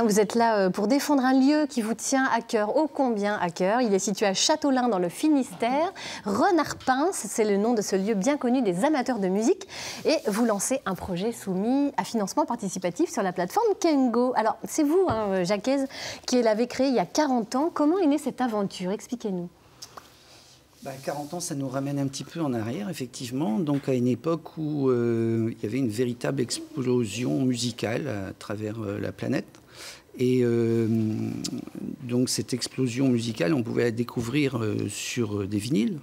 Speaker 1: Vous êtes là pour défendre un lieu qui vous tient à cœur, ô combien à cœur. Il est situé à Châteaulin dans le Finistère. Renard-Pince, c'est le nom de ce lieu bien connu des amateurs de musique. Et vous lancez un projet soumis à financement participatif sur la plateforme Kengo. Alors, c'est vous, Jacques, qui l'avez créé il y a 40 ans. Comment est née cette aventure? Expliquez-nous.
Speaker 13: 40 ans, ça nous ramène un petit peu en arrière, effectivement. Donc, à une époque où il y avait une véritable explosion musicale à travers la planète. Et donc, cette explosion musicale, on pouvait la découvrir sur des vinyles,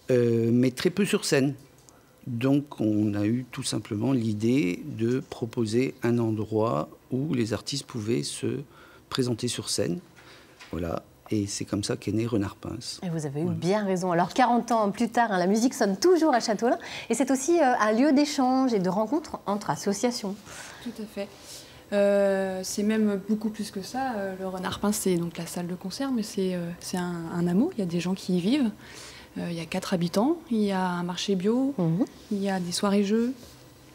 Speaker 13: mais très peu sur scène. Donc, on a eu tout simplement l'idée de proposer un endroit où les artistes pouvaient se présenter sur scène. Voilà. Et c'est comme ça qu'est né Renard Pince.
Speaker 1: Et vous avez eu bien raison. Alors 40 ans plus tard, la musique sonne toujours à Châteaulin. Et c'est aussi un lieu d'échange et de rencontre entre associations.
Speaker 14: Tout à fait. C'est même beaucoup plus que ça. Le Renard Pince, c'est donc la salle de concert, mais c'est un hameau. Il y a des gens qui y vivent. Il y a 4 habitants. Il y a un marché bio. Il y a des soirées-jeux.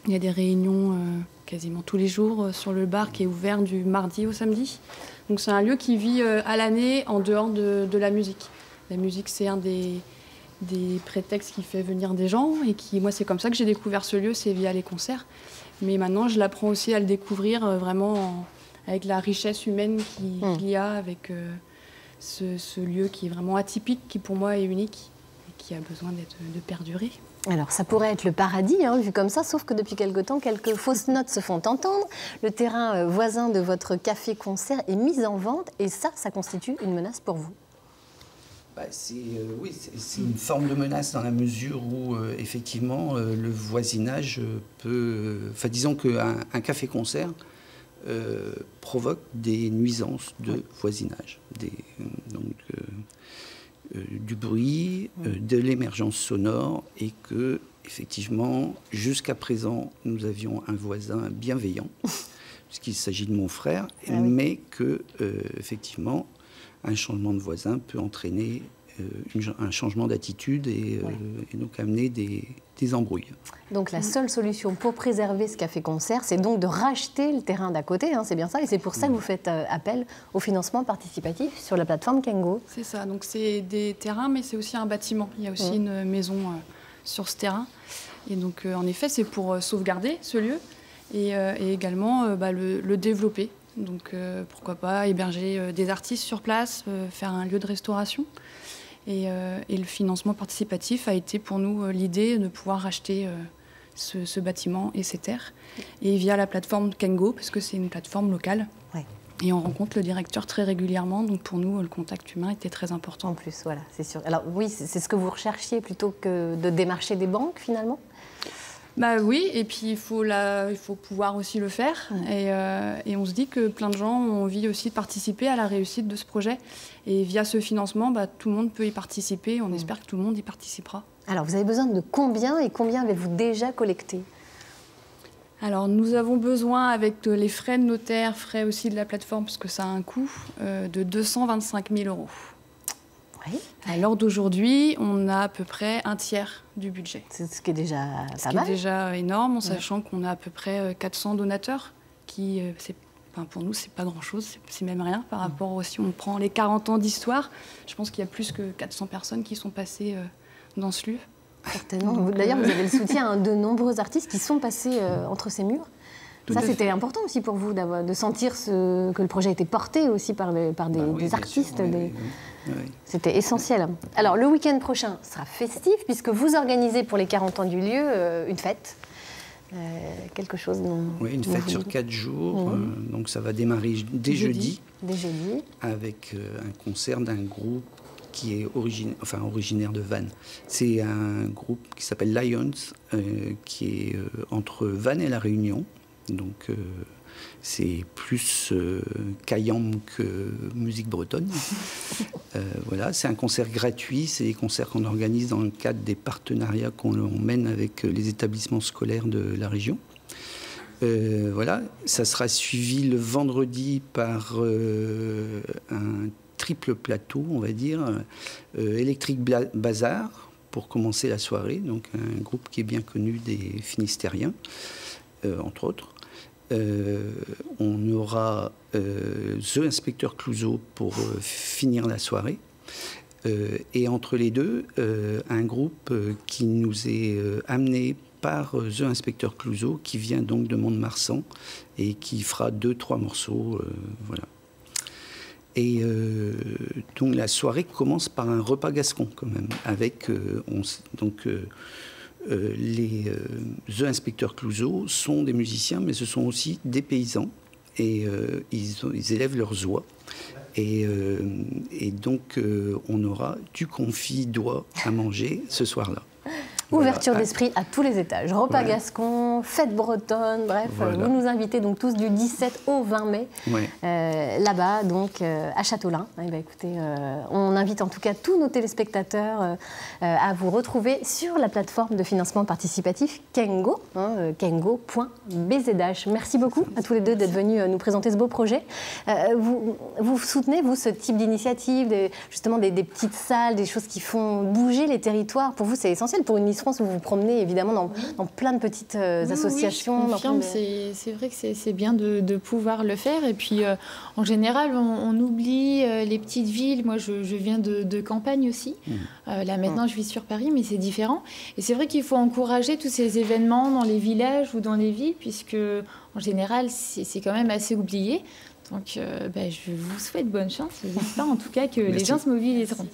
Speaker 14: Il y a des réunions quasiment tous les jours sur le bar qui est ouvert du mardi au samedi. Donc c'est un lieu qui vit à l'année en dehors de la musique. La musique, c'est un des prétextes qui fait venir des gens. Et moi, c'est comme ça que j'ai découvert ce lieu, c'est via les concerts. Mais maintenant, je l'apprends aussi à le découvrir vraiment avec la richesse humaine qu'il y a, avec ce lieu qui est vraiment atypique, qui pour moi est unique et qui a besoin de perdurer.
Speaker 1: Alors, ça pourrait être le paradis, vu comme ça, sauf que depuis quelque temps, quelques fausses notes se font entendre. Le terrain voisin de votre café-concert est mis en vente et ça constitue une menace pour vous.
Speaker 13: Oui, c'est une forme de menace dans la mesure où, effectivement, le voisinage peut... disons qu'un café-concert provoque des nuisances de voisinage. Du bruit, de l'émergence sonore, et que, effectivement, jusqu'à présent, nous avions un voisin bienveillant, puisqu'il s'agit de mon frère, mais que, effectivement, un changement de voisin peut entraîner un changement d'attitude et donc amener des embrouilles.
Speaker 1: Donc la seule solution pour préserver ce café-concert, c'est donc de racheter le terrain d'à côté, c'est bien ça, et c'est pour ça que vous faites appel au financement participatif sur la plateforme Kengo.
Speaker 14: C'est ça, donc c'est des terrains, mais c'est aussi un bâtiment. Il y a aussi une maison sur ce terrain. Et donc en effet, c'est pour sauvegarder ce lieu et également le développer. Donc pourquoi pas héberger des artistes sur place, faire un lieu de restauration. Et le financement participatif a été pour nous l'idée de pouvoir racheter ce bâtiment et ces terres. Et via la plateforme Kengo, parce que c'est une plateforme locale.
Speaker 1: Ouais.
Speaker 14: Et on rencontre le directeur très régulièrement, donc pour nous, le contact humain était très important.
Speaker 1: En plus, voilà, c'est sûr. Alors oui, c'est ce que vous recherchiez plutôt que de démarcher des banques, finalement ?
Speaker 14: Oui, et puis il faut pouvoir aussi le faire. Et on se dit que plein de gens ont envie aussi de participer à la réussite de ce projet. Et via ce financement, tout le monde peut y participer. On espère que tout le monde y participera.
Speaker 1: Alors, vous avez besoin de combien et combien avez-vous déjà collecté ?
Speaker 14: Alors, nous avons besoin, avec les frais de notaire, frais aussi de la plateforme, parce que ça a un coût, de 225 000 €.
Speaker 1: Oui.
Speaker 14: À l'heure d'aujourd'hui, on a à peu près un tiers du budget.
Speaker 1: C'est ce qui est déjà pas mal.
Speaker 14: Ce qui est déjà énorme, en sachant qu'on a à peu près 400 donateurs, qui, pour nous, c'est pas grand-chose, c'est même rien par rapport au... Si on prend les 40 ans d'histoire, je pense qu'il y a plus que 400 personnes qui sont passées dans ce lieu.
Speaker 1: Certainement. D'ailleurs, vous avez le soutien de nombreux artistes qui sont passés entre ces murs. Ça, c'était important aussi pour vous, de sentir que le projet était porté aussi par des artistes.
Speaker 13: Oui.
Speaker 1: C'était essentiel. Alors, le week-end prochain sera festif, puisque vous organisez pour les 40 ans du lieu une fête. Quelque chose dont...
Speaker 13: Oui, une fête sur 4 jours. Donc, ça va démarrer dès jeudi.
Speaker 1: Dès jeudi.
Speaker 13: Avec un concert d'un groupe qui est originaire de Vannes. C'est un groupe qui s'appelle Lions, qui est entre Vannes et La Réunion. Donc, c'est plus Kayam que musique bretonne. Voilà, c'est un concert gratuit. C'est des concerts qu'on organise dans le cadre des partenariats qu'on mène avec les établissements scolaires de la région. Voilà, ça sera suivi le vendredi par un triple plateau, on va dire, Electric Bazar, pour commencer la soirée. Donc, un groupe qui est bien connu des Finistériens, entre autres. On aura The Inspecteur Clouseau pour finir la soirée. Et entre les deux, un groupe qui nous est amené par The Inspecteur Clouseau, qui vient donc de Mont-de-Marsan et qui fera 2-3 morceaux. Voilà. Et donc la soirée commence par un repas gascon quand même, avec The Inspecteur Clouseau sont des musiciens, mais ce sont aussi des paysans, et ils élèvent leurs oies. Et donc on aura du confit d'oie à manger ce soir-là.
Speaker 1: Ouverture
Speaker 15: Voilà.
Speaker 1: d'esprit à tous les étages. Repas
Speaker 15: Ouais.
Speaker 1: gascon, fête bretonne, bref,
Speaker 15: Voilà.
Speaker 1: vous nous invitez donc tous du 17 au 20 mai,
Speaker 15: Ouais.
Speaker 1: là-bas, donc à Châteaulin. Eh ben, écoutez, on invite en tout cas tous nos téléspectateurs à vous retrouver sur la plateforme de financement participatif Kengo, kengo.bzh. Merci beaucoup à tous les deux d'être venus nous présenter ce beau projet. Vous soutenez, vous, ce type d'initiative, justement des petites salles, des choses qui font bouger les territoires? Pour vous, c'est essentiel. Pour une Miss France, vous vous promenez évidemment dans plein de petites associations.
Speaker 3: Oui, je
Speaker 1: dans plein
Speaker 3: confirme,
Speaker 1: de-
Speaker 3: c'est vrai que c'est bien de pouvoir le faire. Et puis, en général, on oublie les petites villes. Moi, je viens de campagne aussi. Là, maintenant, je vis sur Paris, mais c'est différent. Et c'est vrai qu'il faut encourager tous ces événements dans les villages ou dans les villes, puisque, en général, c'est quand même assez oublié. Donc, je vous souhaite bonne chance. J'espère en tout cas que les gens se mobiliseront.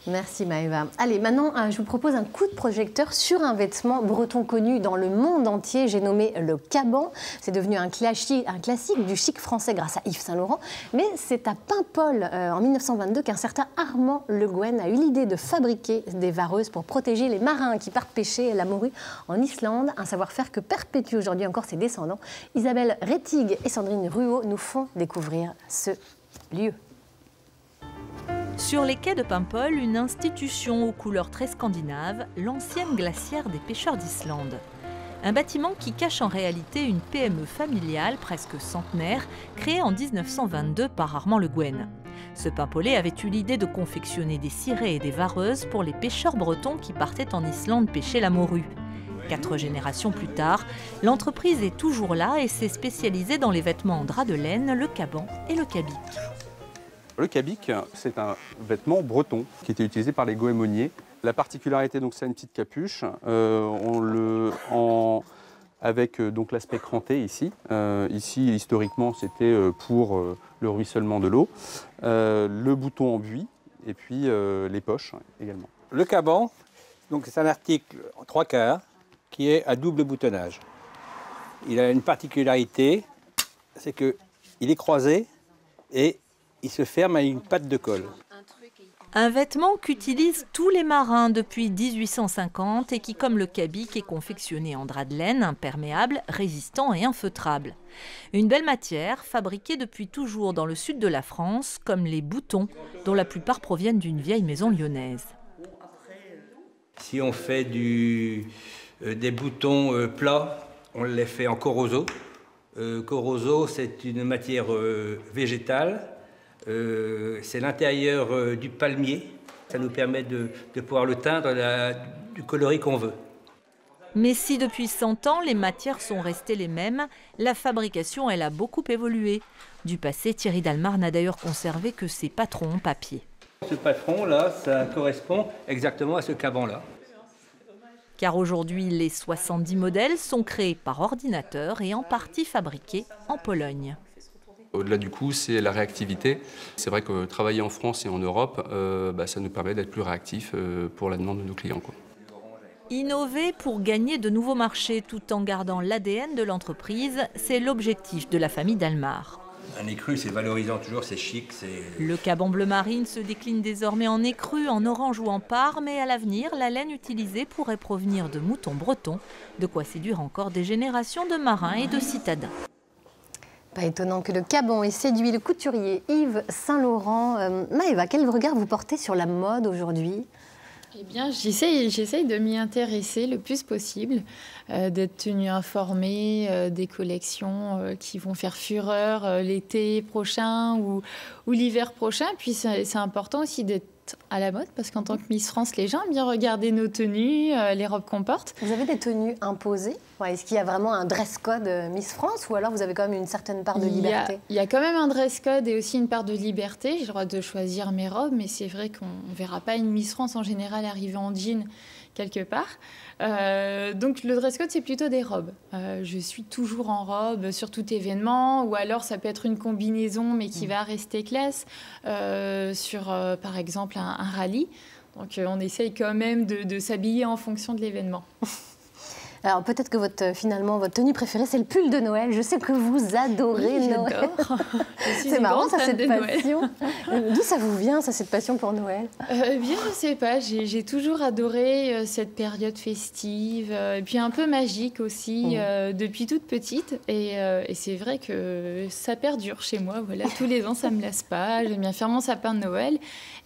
Speaker 1: Merci Maëva. Allez, maintenant, je vous propose un coup de projecteur sur un breton connu dans le monde entier. J'ai nommé le caban. C'est devenu un classique du chic français grâce à Yves Saint Laurent. Mais c'est à Paimpol, en 1922, qu'un certain Armand Le Guen a eu l'idée de fabriquer des vareuses pour protéger les marins qui partent pêcher la morue en Islande. Un savoir-faire que perpétuent aujourd'hui encore ses descendants. Isabelle Rettig et Sandrine Ruot nous font découvrir ce lieu.
Speaker 16: Sur les quais de Paimpol, une institution aux couleurs très scandinaves, l'ancienne glacière des pêcheurs d'Islande. Un bâtiment qui cache en réalité une PME familiale presque centenaire, créée en 1922 par Armand Le Guen. Ce Paimpolais avait eu l'idée de confectionner des cirés et des vareuses pour les pêcheurs bretons qui partaient en Islande pêcher la morue. 4 générations plus tard, l'entreprise est toujours là et s'est spécialisée dans les vêtements en drap de laine, le caban et le cabic.
Speaker 17: Le cabic, c'est un vêtement breton qui était utilisé par les goémoniers. La particularité, donc, c'est une petite capuche. Avec donc l'aspect cranté ici. Ici, historiquement, c'était pour le ruissellement de l'eau. Le bouton en buis et puis les poches également.
Speaker 18: Le caban, donc c'est un article en 3/4 qui est à double boutonnage. Il a une particularité, c'est qu'il est croisé et il se ferme à une patte de colle.
Speaker 16: Un vêtement qu'utilisent tous les marins depuis 1850 et qui, comme le cabic, est confectionné en drap de laine, imperméable, résistant et infeutrable. Une belle matière, fabriquée depuis toujours dans le sud de la France, comme les boutons, dont la plupart proviennent d'une vieille maison lyonnaise.
Speaker 18: Si on fait des boutons plats, on les fait en corozo. Corozo, c'est une matière végétale. C'est l'intérieur du palmier. Ça nous permet de pouvoir le teindre du coloris qu'on veut.
Speaker 16: Mais si depuis 100 ans, les matières sont restées les mêmes, la fabrication, elle a beaucoup évolué. Du passé, Thierry Dalmar n'a d'ailleurs conservé que ses patrons en papier.
Speaker 18: Ce patron-là, ça correspond exactement à ce caban-là.
Speaker 16: Car aujourd'hui, les 70 modèles sont créés par ordinateur et en partie fabriqués en Pologne.
Speaker 19: Au-delà du coût, c'est la réactivité. C'est vrai que travailler en France et en Europe, ça nous permet d'être plus réactifs pour la demande de nos clients, quoi.
Speaker 16: Innover pour gagner de nouveaux marchés tout en gardant l'ADN de l'entreprise, c'est l'objectif de la famille Dalmar.
Speaker 18: Un écru, c'est valorisant toujours, c'est chic.
Speaker 16: Le caban bleu marine se décline désormais en écru, en orange ou en parre, mais à l'avenir, la laine utilisée pourrait provenir de moutons bretons, de quoi séduire encore des générations de marins et de citadins.
Speaker 1: Pas étonnant que le caban ait séduit le couturier Yves Saint Laurent. Maëva, quel regard vous portez sur la mode aujourd'hui ?
Speaker 3: Eh bien, j'essaye de m'y intéresser le plus possible, d'être tenue informée des collections qui vont faire fureur l'été prochain ou l'hiver prochain. Puis c'est important aussi d'être à la mode, parce qu'en tant que Miss France, les gens aiment bien regarder nos tenues, les robes qu'on porte.
Speaker 1: Vous avez des tenues imposées ? Est-ce qu'il y a vraiment un dress code Miss France, ou alors vous avez quand même une certaine part de liberté ?
Speaker 3: Il y a quand même un dress code et aussi une part de liberté. J'ai le droit de choisir mes robes, mais c'est vrai qu'on ne verra pas une Miss France en général arriver en jean quelque part. Donc le dress code, c'est plutôt des robes. Je suis toujours en robe sur tout événement, ou alors ça peut être une combinaison mais qui va rester classe sur par exemple un rallye. Donc on essaye quand même de s'habiller en fonction de l'événement.
Speaker 1: Alors peut-être que finalement votre tenue préférée c'est le pull de Noël. Je sais que vous adorez Noël. C'est marrant ça, cette passion. D'où ça vous vient ça, cette passion pour Noël?
Speaker 3: Bien, je sais pas. J'ai toujours adoré cette période festive et puis un peu magique aussi depuis toute petite. Et c'est vrai que ça perdure chez moi. Voilà, tous les ans ça me lasse pas. J'aime bien faire mon sapin de Noël.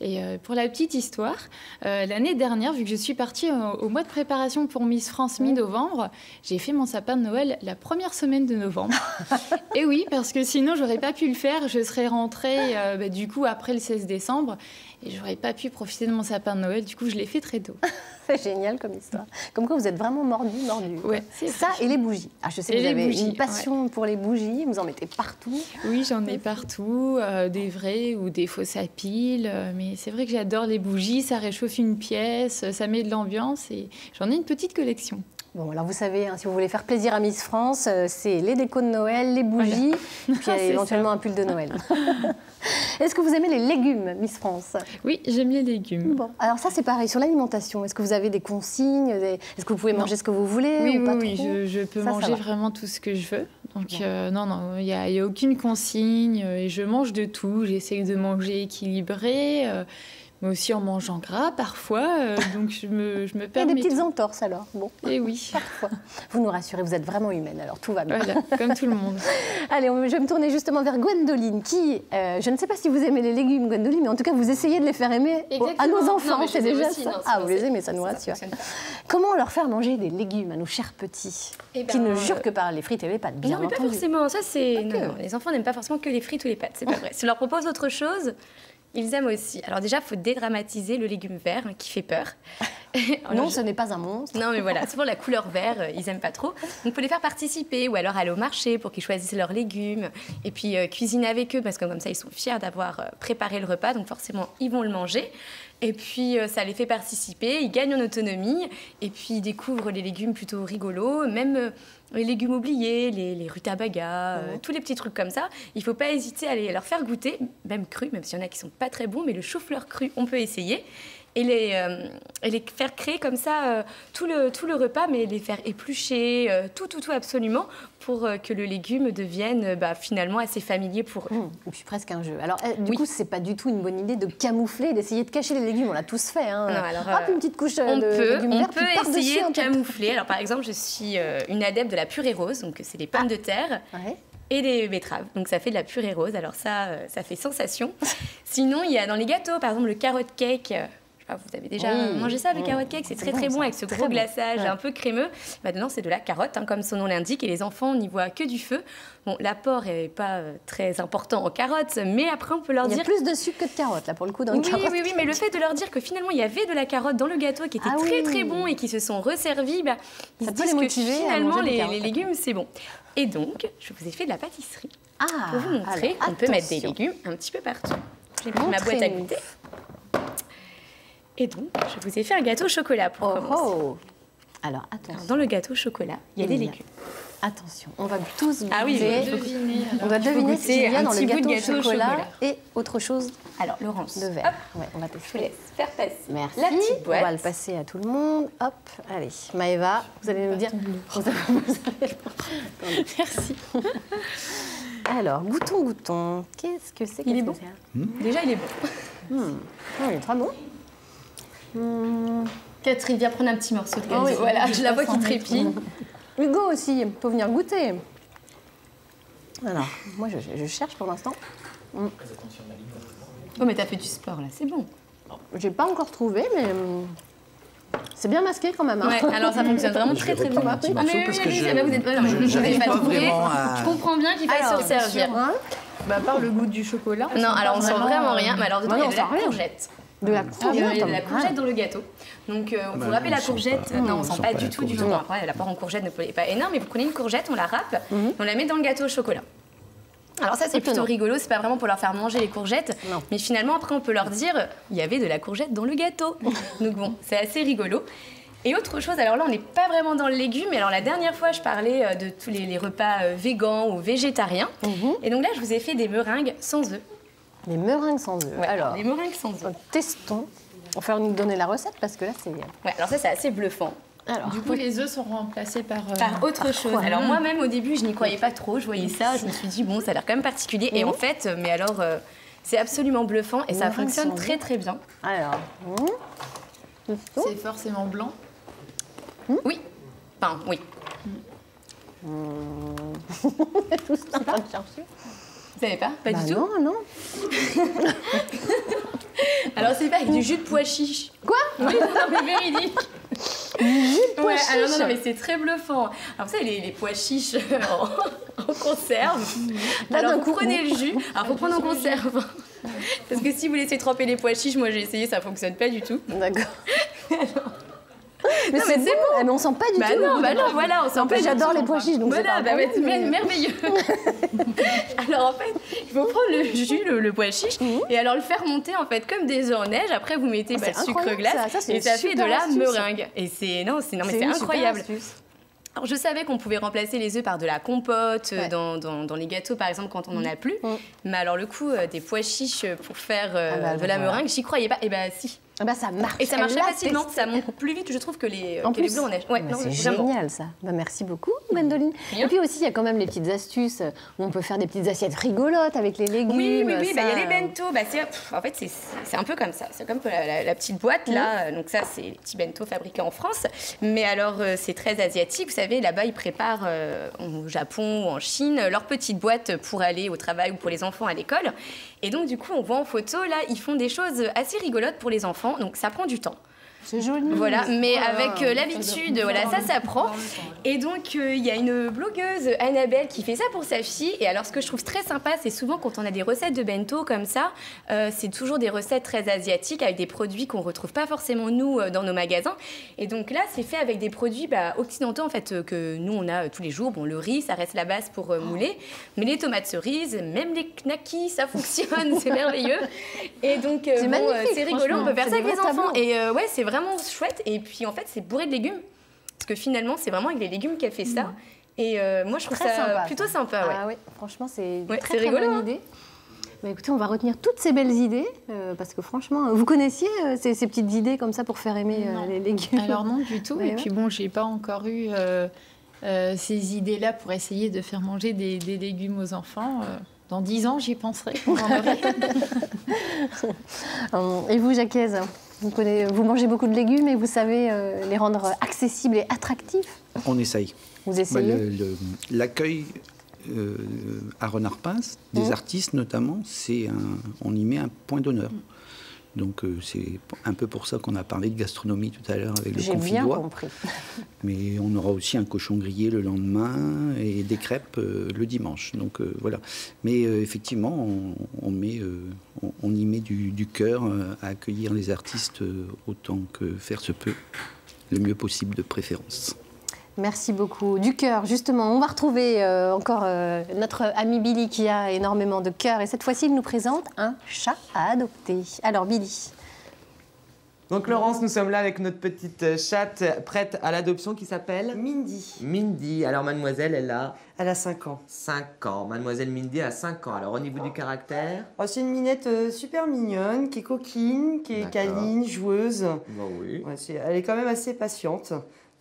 Speaker 3: Et pour la petite histoire, l'année dernière, vu que je suis partie au mois de préparation pour Miss France mi-novembre, j'ai fait mon sapin de Noël la première semaine de novembre. Et oui, parce que sinon, j'aurais pas pu le faire. Je serais rentrée du coup après le 16 décembre et j'aurais pas pu profiter de mon sapin de Noël. Du coup, je l'ai fait très tôt.
Speaker 1: C'est génial comme histoire. Comme quoi, vous êtes vraiment mordu.
Speaker 3: Ouais,
Speaker 1: ça et les bougies. Ah, je sais que vous avez une passion pour les bougies. Vous en mettez partout.
Speaker 3: Oui, j'en ai partout, des vraies ou des fausses à piles. Mais c'est vrai que j'adore les bougies. Ça réchauffe une pièce, ça met de l'ambiance et j'en ai une petite collection.
Speaker 1: Bon, alors vous savez, si vous voulez faire plaisir à Miss France, c'est les décos de Noël, les bougies, puis éventuellement un pull de Noël. Est-ce que vous aimez les légumes, Miss France?
Speaker 3: Oui, j'aime les légumes.
Speaker 1: Bon, alors ça c'est pareil, sur l'alimentation, est-ce que vous avez des consignes? Est-ce que vous pouvez manger ce que vous voulez?
Speaker 3: Oui,
Speaker 1: ou pas
Speaker 3: oui,
Speaker 1: trop
Speaker 3: je peux manger vraiment tout ce que je veux. Donc non, il n'y a aucune consigne et je mange de tout. J'essaye de manger équilibré. Mais aussi en mangeant gras parfois, donc je me permets.
Speaker 1: Et des petites entorses alors. Bon.
Speaker 3: Et oui.
Speaker 1: Parfois. Vous nous rassurez, vous êtes vraiment humaine, alors tout va bien.
Speaker 3: Voilà, comme tout le monde.
Speaker 1: Allez, je vais me tourner justement vers Gwendoline, qui, je ne sais pas si vous aimez les légumes, Gwendoline, mais en tout cas, vous essayez de les faire aimer à nos enfants. C'est déjà ça. Vous les aimez, ça nous rassure. Comment leur faire manger des légumes à nos chers petits, qui ne jurent que par les frites et les pâtes, bien entendu.
Speaker 8: Non, mais pas forcément. Ça, c'est... Non, les enfants n'aiment pas forcément que les frites ou les pâtes, c'est pas vrai. Si on leur propose autre chose... Ils aiment aussi. Alors déjà, il faut dédramatiser le légume vert qui fait peur.
Speaker 1: Non, ce n'est pas un monstre.
Speaker 8: Non, mais voilà, souvent la couleur vert, ils n'aiment pas trop. Donc, il faut les faire participer ou alors aller au marché pour qu'ils choisissent leurs légumes et puis cuisiner avec eux parce que comme ça, ils sont fiers d'avoir préparé le repas. Donc forcément, ils vont le manger. Et puis, ça les fait participer, ils gagnent en autonomie et puis ils découvrent les légumes plutôt rigolos, même les légumes oubliés, les rutabagas, tous les petits trucs comme ça. Il ne faut pas hésiter à leur faire goûter, même cru, même s'il y en a qui ne sont pas très bons, mais le chou-fleur cru, on peut essayer. Et les faire créer comme ça tout le repas, mais les faire éplucher, tout absolument, pour que le légume devienne finalement assez familier pour eux.
Speaker 1: Et puis presque un jeu. Alors du coup, c'est pas du tout une bonne idée de camoufler, d'essayer de cacher les légumes. On l'a tous fait. Hein.
Speaker 8: Non, alors,
Speaker 1: hop, une petite couche de légumes verts,
Speaker 8: on peut essayer de camoufler. Alors par exemple, je suis une adepte de la purée rose, donc c'est les pommes de terre.
Speaker 1: Ouais.
Speaker 8: Et des betteraves. Donc ça fait de la purée rose. Alors ça fait sensation. Sinon, il y a dans les gâteaux, par exemple, le carrot cake. Vous avez déjà mangé ça, le carrot cake? C'est très bon avec ce gros glaçage un peu crémeux. Maintenant, c'est de la carotte, comme son nom l'indique, et les enfants n'y voient que du feu. Bon, l'apport n'est pas très important en carottes, mais après, on peut leur dire...
Speaker 1: Il y a plus de sucre que de carottes, là, pour le coup, dans le carotte.
Speaker 8: Oui, mais le fait de leur dire que finalement, il y avait de la carotte dans le gâteau qui était très bon et qui se sont resservis, ils se disent que finalement, les légumes, c'est bon. Et donc, je vous ai fait de la pâtisserie. Pour vous montrer qu'on peut mettre des légumes un petit peu partout. J'ai pris ma boîte à goûter. Et donc, je vous ai fait un gâteau au chocolat pour commencer.
Speaker 1: Alors, attention.
Speaker 8: Alors, dans le gâteau au chocolat, il y a des légumes.
Speaker 1: Attention, on va tous
Speaker 8: goûter. Ah oui,
Speaker 1: on va deviner ce qu'il y a dans le gâteau au chocolat et autre chose.
Speaker 8: Alors, Laurence,
Speaker 1: de verre. Ouais, on va tester.
Speaker 8: Je vous laisse faire passer la
Speaker 1: petite
Speaker 8: boîte.
Speaker 1: On va le passer à tout le monde. Hop, allez. Maëva, vous allez nous dire...
Speaker 3: Merci.
Speaker 1: Alors, goûtons. Qu'est-ce que c'est?
Speaker 8: Il est bon. Déjà, il est bon.
Speaker 1: Il est très bon.
Speaker 8: Catherine, viens prendre un petit morceau de gâteau. Voilà, je la vois qui trépille.
Speaker 1: Hugo aussi, il faut venir goûter. Alors, moi je cherche pour l'instant.
Speaker 8: Oh, mais t'as fait du sport là, c'est bon.
Speaker 1: J'ai pas encore trouvé, mais c'est bien masqué quand même. Hein.
Speaker 8: Ouais, alors ça fonctionne vraiment très bien.
Speaker 13: Vous êtes
Speaker 8: pas trouvé. Je comprends bien qu'il faille se resservir.
Speaker 3: Par le goût du chocolat.
Speaker 8: Non, alors on sent vraiment rien. Mais alors dedans, il y a de la courgette.
Speaker 1: De la courgette.
Speaker 8: Il y a de la courgette dans le gâteau. Donc, vous vous rappelez la courgette? Non, on sent pas du tout du jambon. Après, l'apport en courgette n'est pas énorme, mais vous prenez une courgette, on la râpe, on la met dans le gâteau au chocolat. Alors ça, c'est plutôt rigolo, c'est pas vraiment pour leur faire manger les courgettes, mais finalement, après, on peut leur dire, il y avait de la courgette dans le gâteau. Donc bon, c'est assez rigolo. Et autre chose, alors là, on n'est pas vraiment dans le légume, mais alors la dernière fois, je parlais de tous les repas végans ou végétariens. Et donc là, je vous ai fait des meringues sans œufs.
Speaker 1: Les meringues sans œufs.
Speaker 8: Ouais, alors, les meringues sans œufs.
Speaker 1: Testons. On va nous donner la recette parce que là, c'est...
Speaker 8: Ouais, alors ça, c'est assez bluffant.
Speaker 3: Alors, du coup, les œufs sont remplacés par
Speaker 8: autre chose.
Speaker 3: quoi?
Speaker 8: Alors moi-même, au début, je n'y croyais pas trop. Je voyais ça, je me suis dit, bon, ça a l'air quand même particulier. Et en fait, mais alors, c'est absolument bluffant et ça fonctionne très très bien.
Speaker 1: Alors,
Speaker 3: c'est forcément blanc.
Speaker 8: Oui. Enfin, oui.
Speaker 1: Tout ce qu'on va chercher.
Speaker 8: Vous savez pas? Pas du tout?
Speaker 1: Non, non.
Speaker 8: Alors, c'est pas avec du jus de pois chiche.
Speaker 1: Quoi?
Speaker 8: Oui, non, mais véridique.
Speaker 1: Du jus de pois chiche?
Speaker 8: Alors, non, mais c'est très bluffant. Alors, vous savez, les pois chiches en conserve. Alors, vous prenez le jus. Alors, faut prendre en conserve. Parce que si vous laissez tremper les pois chiches, moi j'ai essayé, ça fonctionne pas du tout.
Speaker 1: D'accord. Mais c'est bon, mais on sent pas du tout.
Speaker 8: Non, voilà, on sent
Speaker 1: en plus, j'adore les pois chiches, donc
Speaker 8: voilà, c'est merveilleux. Alors en fait, il faut prendre le jus, le pois chiche, et alors le faire monter en fait comme des œufs en neige. Après, vous mettez le sucre glace et ça fait de la meringue. Et c'est incroyable. Alors, je savais qu'on pouvait remplacer les œufs par de la compote dans les gâteaux, par exemple, quand on n'en a plus. Mais alors, le coup des pois chiches pour faire de la meringue, j'y croyais pas. Et bah, si.
Speaker 1: Ah bah, ça marche.
Speaker 8: Et ça marche facilement. Ça monte plus vite, je trouve, que les bleus en neige. Ouais,
Speaker 1: c'est génial, ça. Bah, merci beaucoup, Gwendoline. Et puis aussi, il y a quand même les petites astuces où on peut faire des petites assiettes rigolotes avec les légumes.
Speaker 8: Oui. Bah, il y a les bento. Bah, en fait, c'est un peu comme ça. C'est comme la petite boîte, là. Donc ça, c'est les petits bento fabriqués en France. Mais alors, c'est très asiatique. Vous savez, là-bas, ils préparent au Japon ou en Chine leur petite boîte pour aller au travail ou pour les enfants à l'école. Et donc, du coup, on voit en photo, là, ils font des choses assez rigolotes pour les enfants. Donc, ça prend du temps.
Speaker 1: C'est joli.
Speaker 8: Voilà, mais avec l'habitude, voilà, ça prend. Et donc, il y a une blogueuse, Annabelle, qui fait ça pour sa fille. Et alors, ce que je trouve très sympa, c'est souvent quand on a des recettes de bento comme ça, c'est toujours des recettes très asiatiques avec des produits qu'on ne retrouve pas forcément, nous, dans nos magasins. Et donc là, c'est fait avec des produits occidentaux, en fait, que nous, on a tous les jours. Bon, le riz, ça reste la base pour mouler. Mais les tomates cerises, même les knackis, ça fonctionne, c'est merveilleux. Et donc, c'est rigolo, on peut faire ça avec les enfants. Et ouais, c'est vraiment chouette. Et puis en fait, c'est bourré de légumes. Parce que finalement, c'est vraiment avec les légumes qu'elle fait ça. Et moi, je trouve ça plutôt sympa. Ouais.
Speaker 1: Ah oui, franchement, c'est une très
Speaker 8: rigolo,
Speaker 1: bonne idée. Bah, écoutez, on va retenir toutes ces belles idées. Parce que franchement, vous connaissiez ces petites idées comme ça pour faire aimer les légumes?
Speaker 3: Alors non, du tout. Et puis bon, j'ai pas encore eu ces idées-là pour essayer de faire manger des légumes aux enfants. Dans 10 ans, j'y penserai.
Speaker 1: Et vous, Jacquez, vous mangez beaucoup de légumes et vous savez les rendre accessibles et attractifs?
Speaker 13: On essaye.
Speaker 1: Vous essayez?
Speaker 13: L'accueil à Renard-Pince, des artistes notamment, on y met un point d'honneur. Donc c'est un peu pour ça qu'on a parlé de gastronomie tout à l'heure avec le confidois.
Speaker 1: J'ai bien compris.
Speaker 13: Mais on aura aussi un cochon grillé le lendemain et des crêpes le dimanche. Donc voilà. Mais effectivement, on y met du cœur à accueillir les artistes autant que faire se peut, le mieux possible de préférence.
Speaker 1: Merci beaucoup. Du cœur, justement. On va retrouver encore notre ami Billy qui a énormément de cœur. Et cette fois-ci, il nous présente un chat à adopter. Alors, Billy.
Speaker 4: Donc, Laurence, nous sommes là avec notre petite chatte prête à l'adoption qui s'appelle
Speaker 5: Mindy.
Speaker 4: Mindy. Alors, mademoiselle, elle a
Speaker 5: 5 ans.
Speaker 4: 5 ans. Mademoiselle Mindy a 5 ans. Alors, au niveau du caractère?
Speaker 5: C'est une minette super mignonne, qui est coquine, qui est câline, joueuse.
Speaker 4: Bah oui.
Speaker 5: Ouais, elle est quand même assez patiente.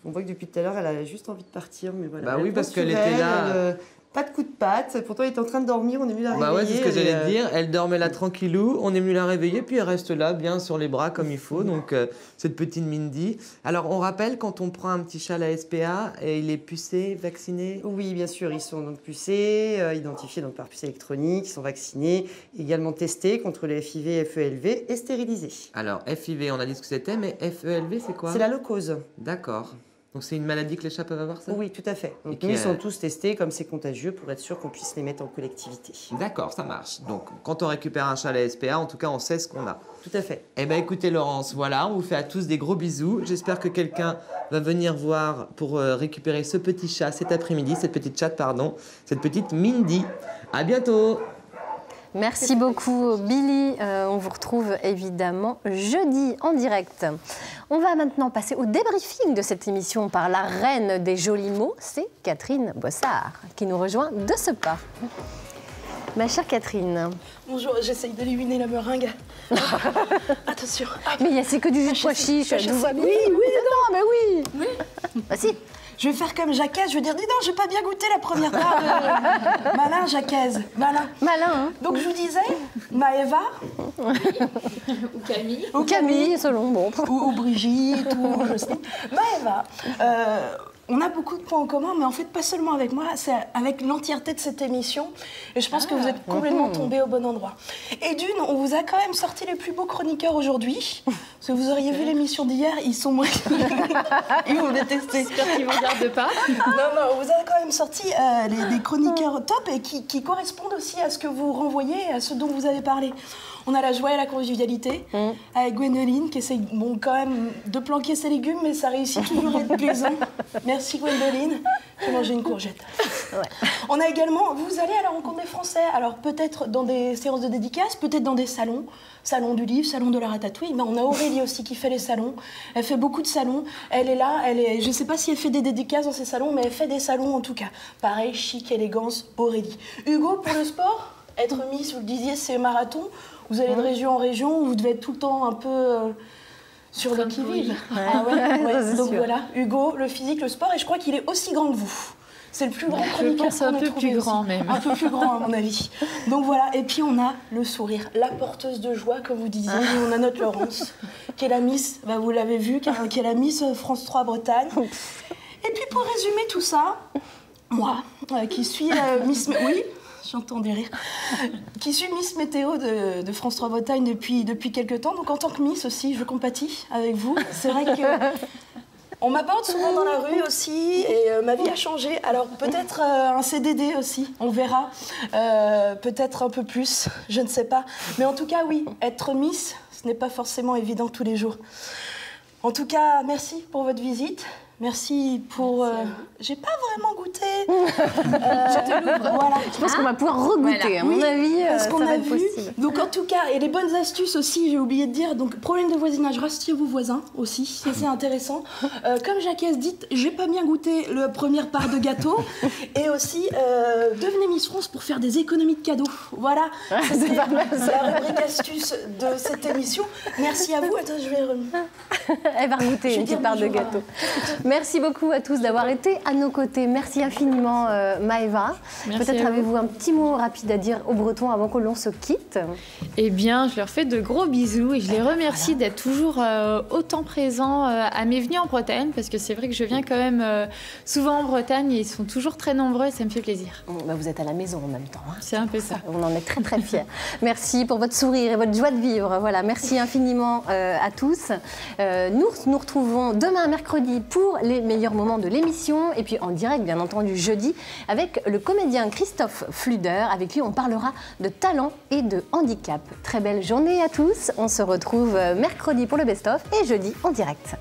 Speaker 5: On voit que depuis tout à l'heure, elle a juste envie de partir, mais voilà.
Speaker 4: Bah oui, parce qu'elle était là.
Speaker 5: Pas de coup de patte. Pourtant, elle était en train de dormir. On est venu la réveiller.
Speaker 4: Bah ouais, c'est ce que j'allais dire. Elle dormait là tranquillou. On est venu la réveiller, puis elle reste là, bien sur les bras comme il faut. Donc cette petite Mindy. Alors on rappelle quand on prend un petit chat à la SPA, et il est pucé, vacciné?
Speaker 5: Oui, bien sûr. Ils sont donc pucés, identifiés donc par puce électronique. Ils sont vaccinés, également testés contre les FIV, FELV et stérilisés.
Speaker 4: Alors FIV, on a dit ce que c'était, mais FELV, c'est quoi?
Speaker 5: C'est la leucose.
Speaker 4: D'accord. Donc c'est une maladie que les chats peuvent avoir, ça?
Speaker 5: Oui, tout à fait. Donc nous, ils sont tous testés comme c'est contagieux pour être sûr qu'on puisse les mettre en collectivité.
Speaker 4: D'accord, ça marche. Donc quand on récupère un chat à la SPA, en tout cas, on sait ce qu'on a.
Speaker 5: Tout à fait.
Speaker 4: Eh bien écoutez Laurence, voilà, on vous fait à tous des gros bisous. J'espère que quelqu'un va venir voir pour récupérer ce petit chat cet après-midi, cette petite chatte, pardon, cette petite Mindy. À bientôt.
Speaker 1: Merci beaucoup Billy. On vous retrouve évidemment jeudi en direct. On va maintenant passer au débriefing de cette émission par la reine des jolis mots, c'est Catherine Bossard qui nous rejoint de ce pas. Ma chère Catherine.
Speaker 2: Bonjour, j'essaye d'éliminer la meringue. Attention.
Speaker 1: Mais c'est que du jus de pois chiche, tout va bien.
Speaker 2: Oui,
Speaker 1: non, mais oui. Bah si.
Speaker 2: Je vais faire comme Jacques, je vais dire, dis donc, j'ai pas bien goûté la première part de... Malin, Jacques, malin.
Speaker 1: Malin, hein.
Speaker 2: Donc, je vous disais, Maëva.
Speaker 8: Ou Camille.
Speaker 1: Ou Camille, selon, bon.
Speaker 2: Ou Brigitte, ou je sais. Maëva, on a beaucoup de points en commun, mais en fait, pas seulement avec moi, c'est avec l'entièreté de cette émission. Et je pense que vous êtes complètement tombés au bon endroit. Et d'une, on vous a quand même sorti les plus beaux chroniqueurs aujourd'hui. Parce que vous auriez vu l'émission d'hier, ils sont moins... Ils vont détester.
Speaker 8: J'espère qu'ils ne regardent pas.
Speaker 2: Non, on vous a quand même sorti des chroniqueurs top et qui correspondent aussi à ce que vous renvoyez, à ce dont vous avez parlé. On a la joie et la convivialité avec Gwendoline qui essaye quand même de planquer ses légumes, mais ça réussit toujours à être plaisant. Merci Gwendoline. J'ai mangé une courgette. Ouais. On a également, vous allez à la rencontre des Français, alors peut-être dans des séances de dédicaces, peut-être dans des salons, salon du livre, salon de la ratatouille. Mais on a Aurélie aussi qui fait les salons. Elle fait beaucoup de salons. Elle est là, je ne sais pas si elle fait des dédicaces dans ces salons, mais elle fait des salons en tout cas. Pareil, chic, élégance, Aurélie. Hugo, pour le sport, être Miss, vous le disiez, c'est marathon. Vous allez de région en région, vous devez être tout le temps un peu sur le qui-vive. Ah ouais. Donc voilà, Hugo, le physique, le sport, et je crois qu'il est aussi grand que vous. C'est le plus grand chroniqueur qu'on ait trouvé.
Speaker 3: Un peu plus grand même.
Speaker 2: Un peu plus grand à mon avis. Donc voilà, et puis on a le sourire, la porteuse de joie, comme vous disiez. On a notre Laurence, qui est la Miss, vous l'avez vu, qui est la Miss France 3 Bretagne. Et puis pour résumer tout ça, moi, qui suis Miss... Oui, j'entends des rires. Qui suis Miss Météo de France 3 Bretagne depuis quelques temps. Donc en tant que Miss aussi, je compatis avec vous. C'est vrai que on m'aborde souvent dans la rue aussi et ma vie a changé. Alors peut-être un CDD aussi, on verra. Peut-être un peu plus, je ne sais pas. Mais en tout cas, oui, être Miss, ce n'est pas forcément évident tous les jours. En tout cas, merci pour votre visite. Merci pour... j'ai pas vraiment goûté. Voilà.
Speaker 1: Je pense qu'on va pouvoir regoûter, à mon avis.
Speaker 2: Parce qu'on
Speaker 1: ça va
Speaker 2: a
Speaker 1: être
Speaker 2: vu.
Speaker 1: possible.
Speaker 2: Donc en tout cas, et les bonnes astuces aussi, j'ai oublié de dire. Donc problème de voisinage, restez vos voisins aussi, c'est intéressant. Comme Jacques dit, j'ai pas bien goûté la première part de gâteau. Et aussi, devenez Miss France pour faire des économies de cadeaux. Voilà, c'est la rubrique astuce de cette émission. Merci à vous. Attends, je vais...
Speaker 1: Elle va regoûter une petite part de gâteau. Merci beaucoup à tous d'avoir été à nos côtés. Merci infiniment Maëva. Peut-être avez-vous un petit mot rapide à dire aux Bretons avant que l'on se quitte?
Speaker 3: Eh bien, je leur fais de gros bisous et je les remercie d'être toujours autant présents à mes venues en Bretagne, parce que c'est vrai que je viens quand même souvent en Bretagne et ils sont toujours très nombreux et ça me fait plaisir.
Speaker 1: Vous êtes à la maison en même temps. Hein.
Speaker 3: C'est un peu ça.
Speaker 1: On en est très très fiers. Merci pour votre sourire et votre joie de vivre. Voilà, merci infiniment à tous. Nous nous retrouvons demain mercredi pour les meilleurs moments de l'émission et puis en direct bien entendu jeudi avec le comédien Christophe Fluder. Avec lui on parlera de talent et de handicap. Très belle journée à tous. On se retrouve mercredi pour le best-of et jeudi en direct.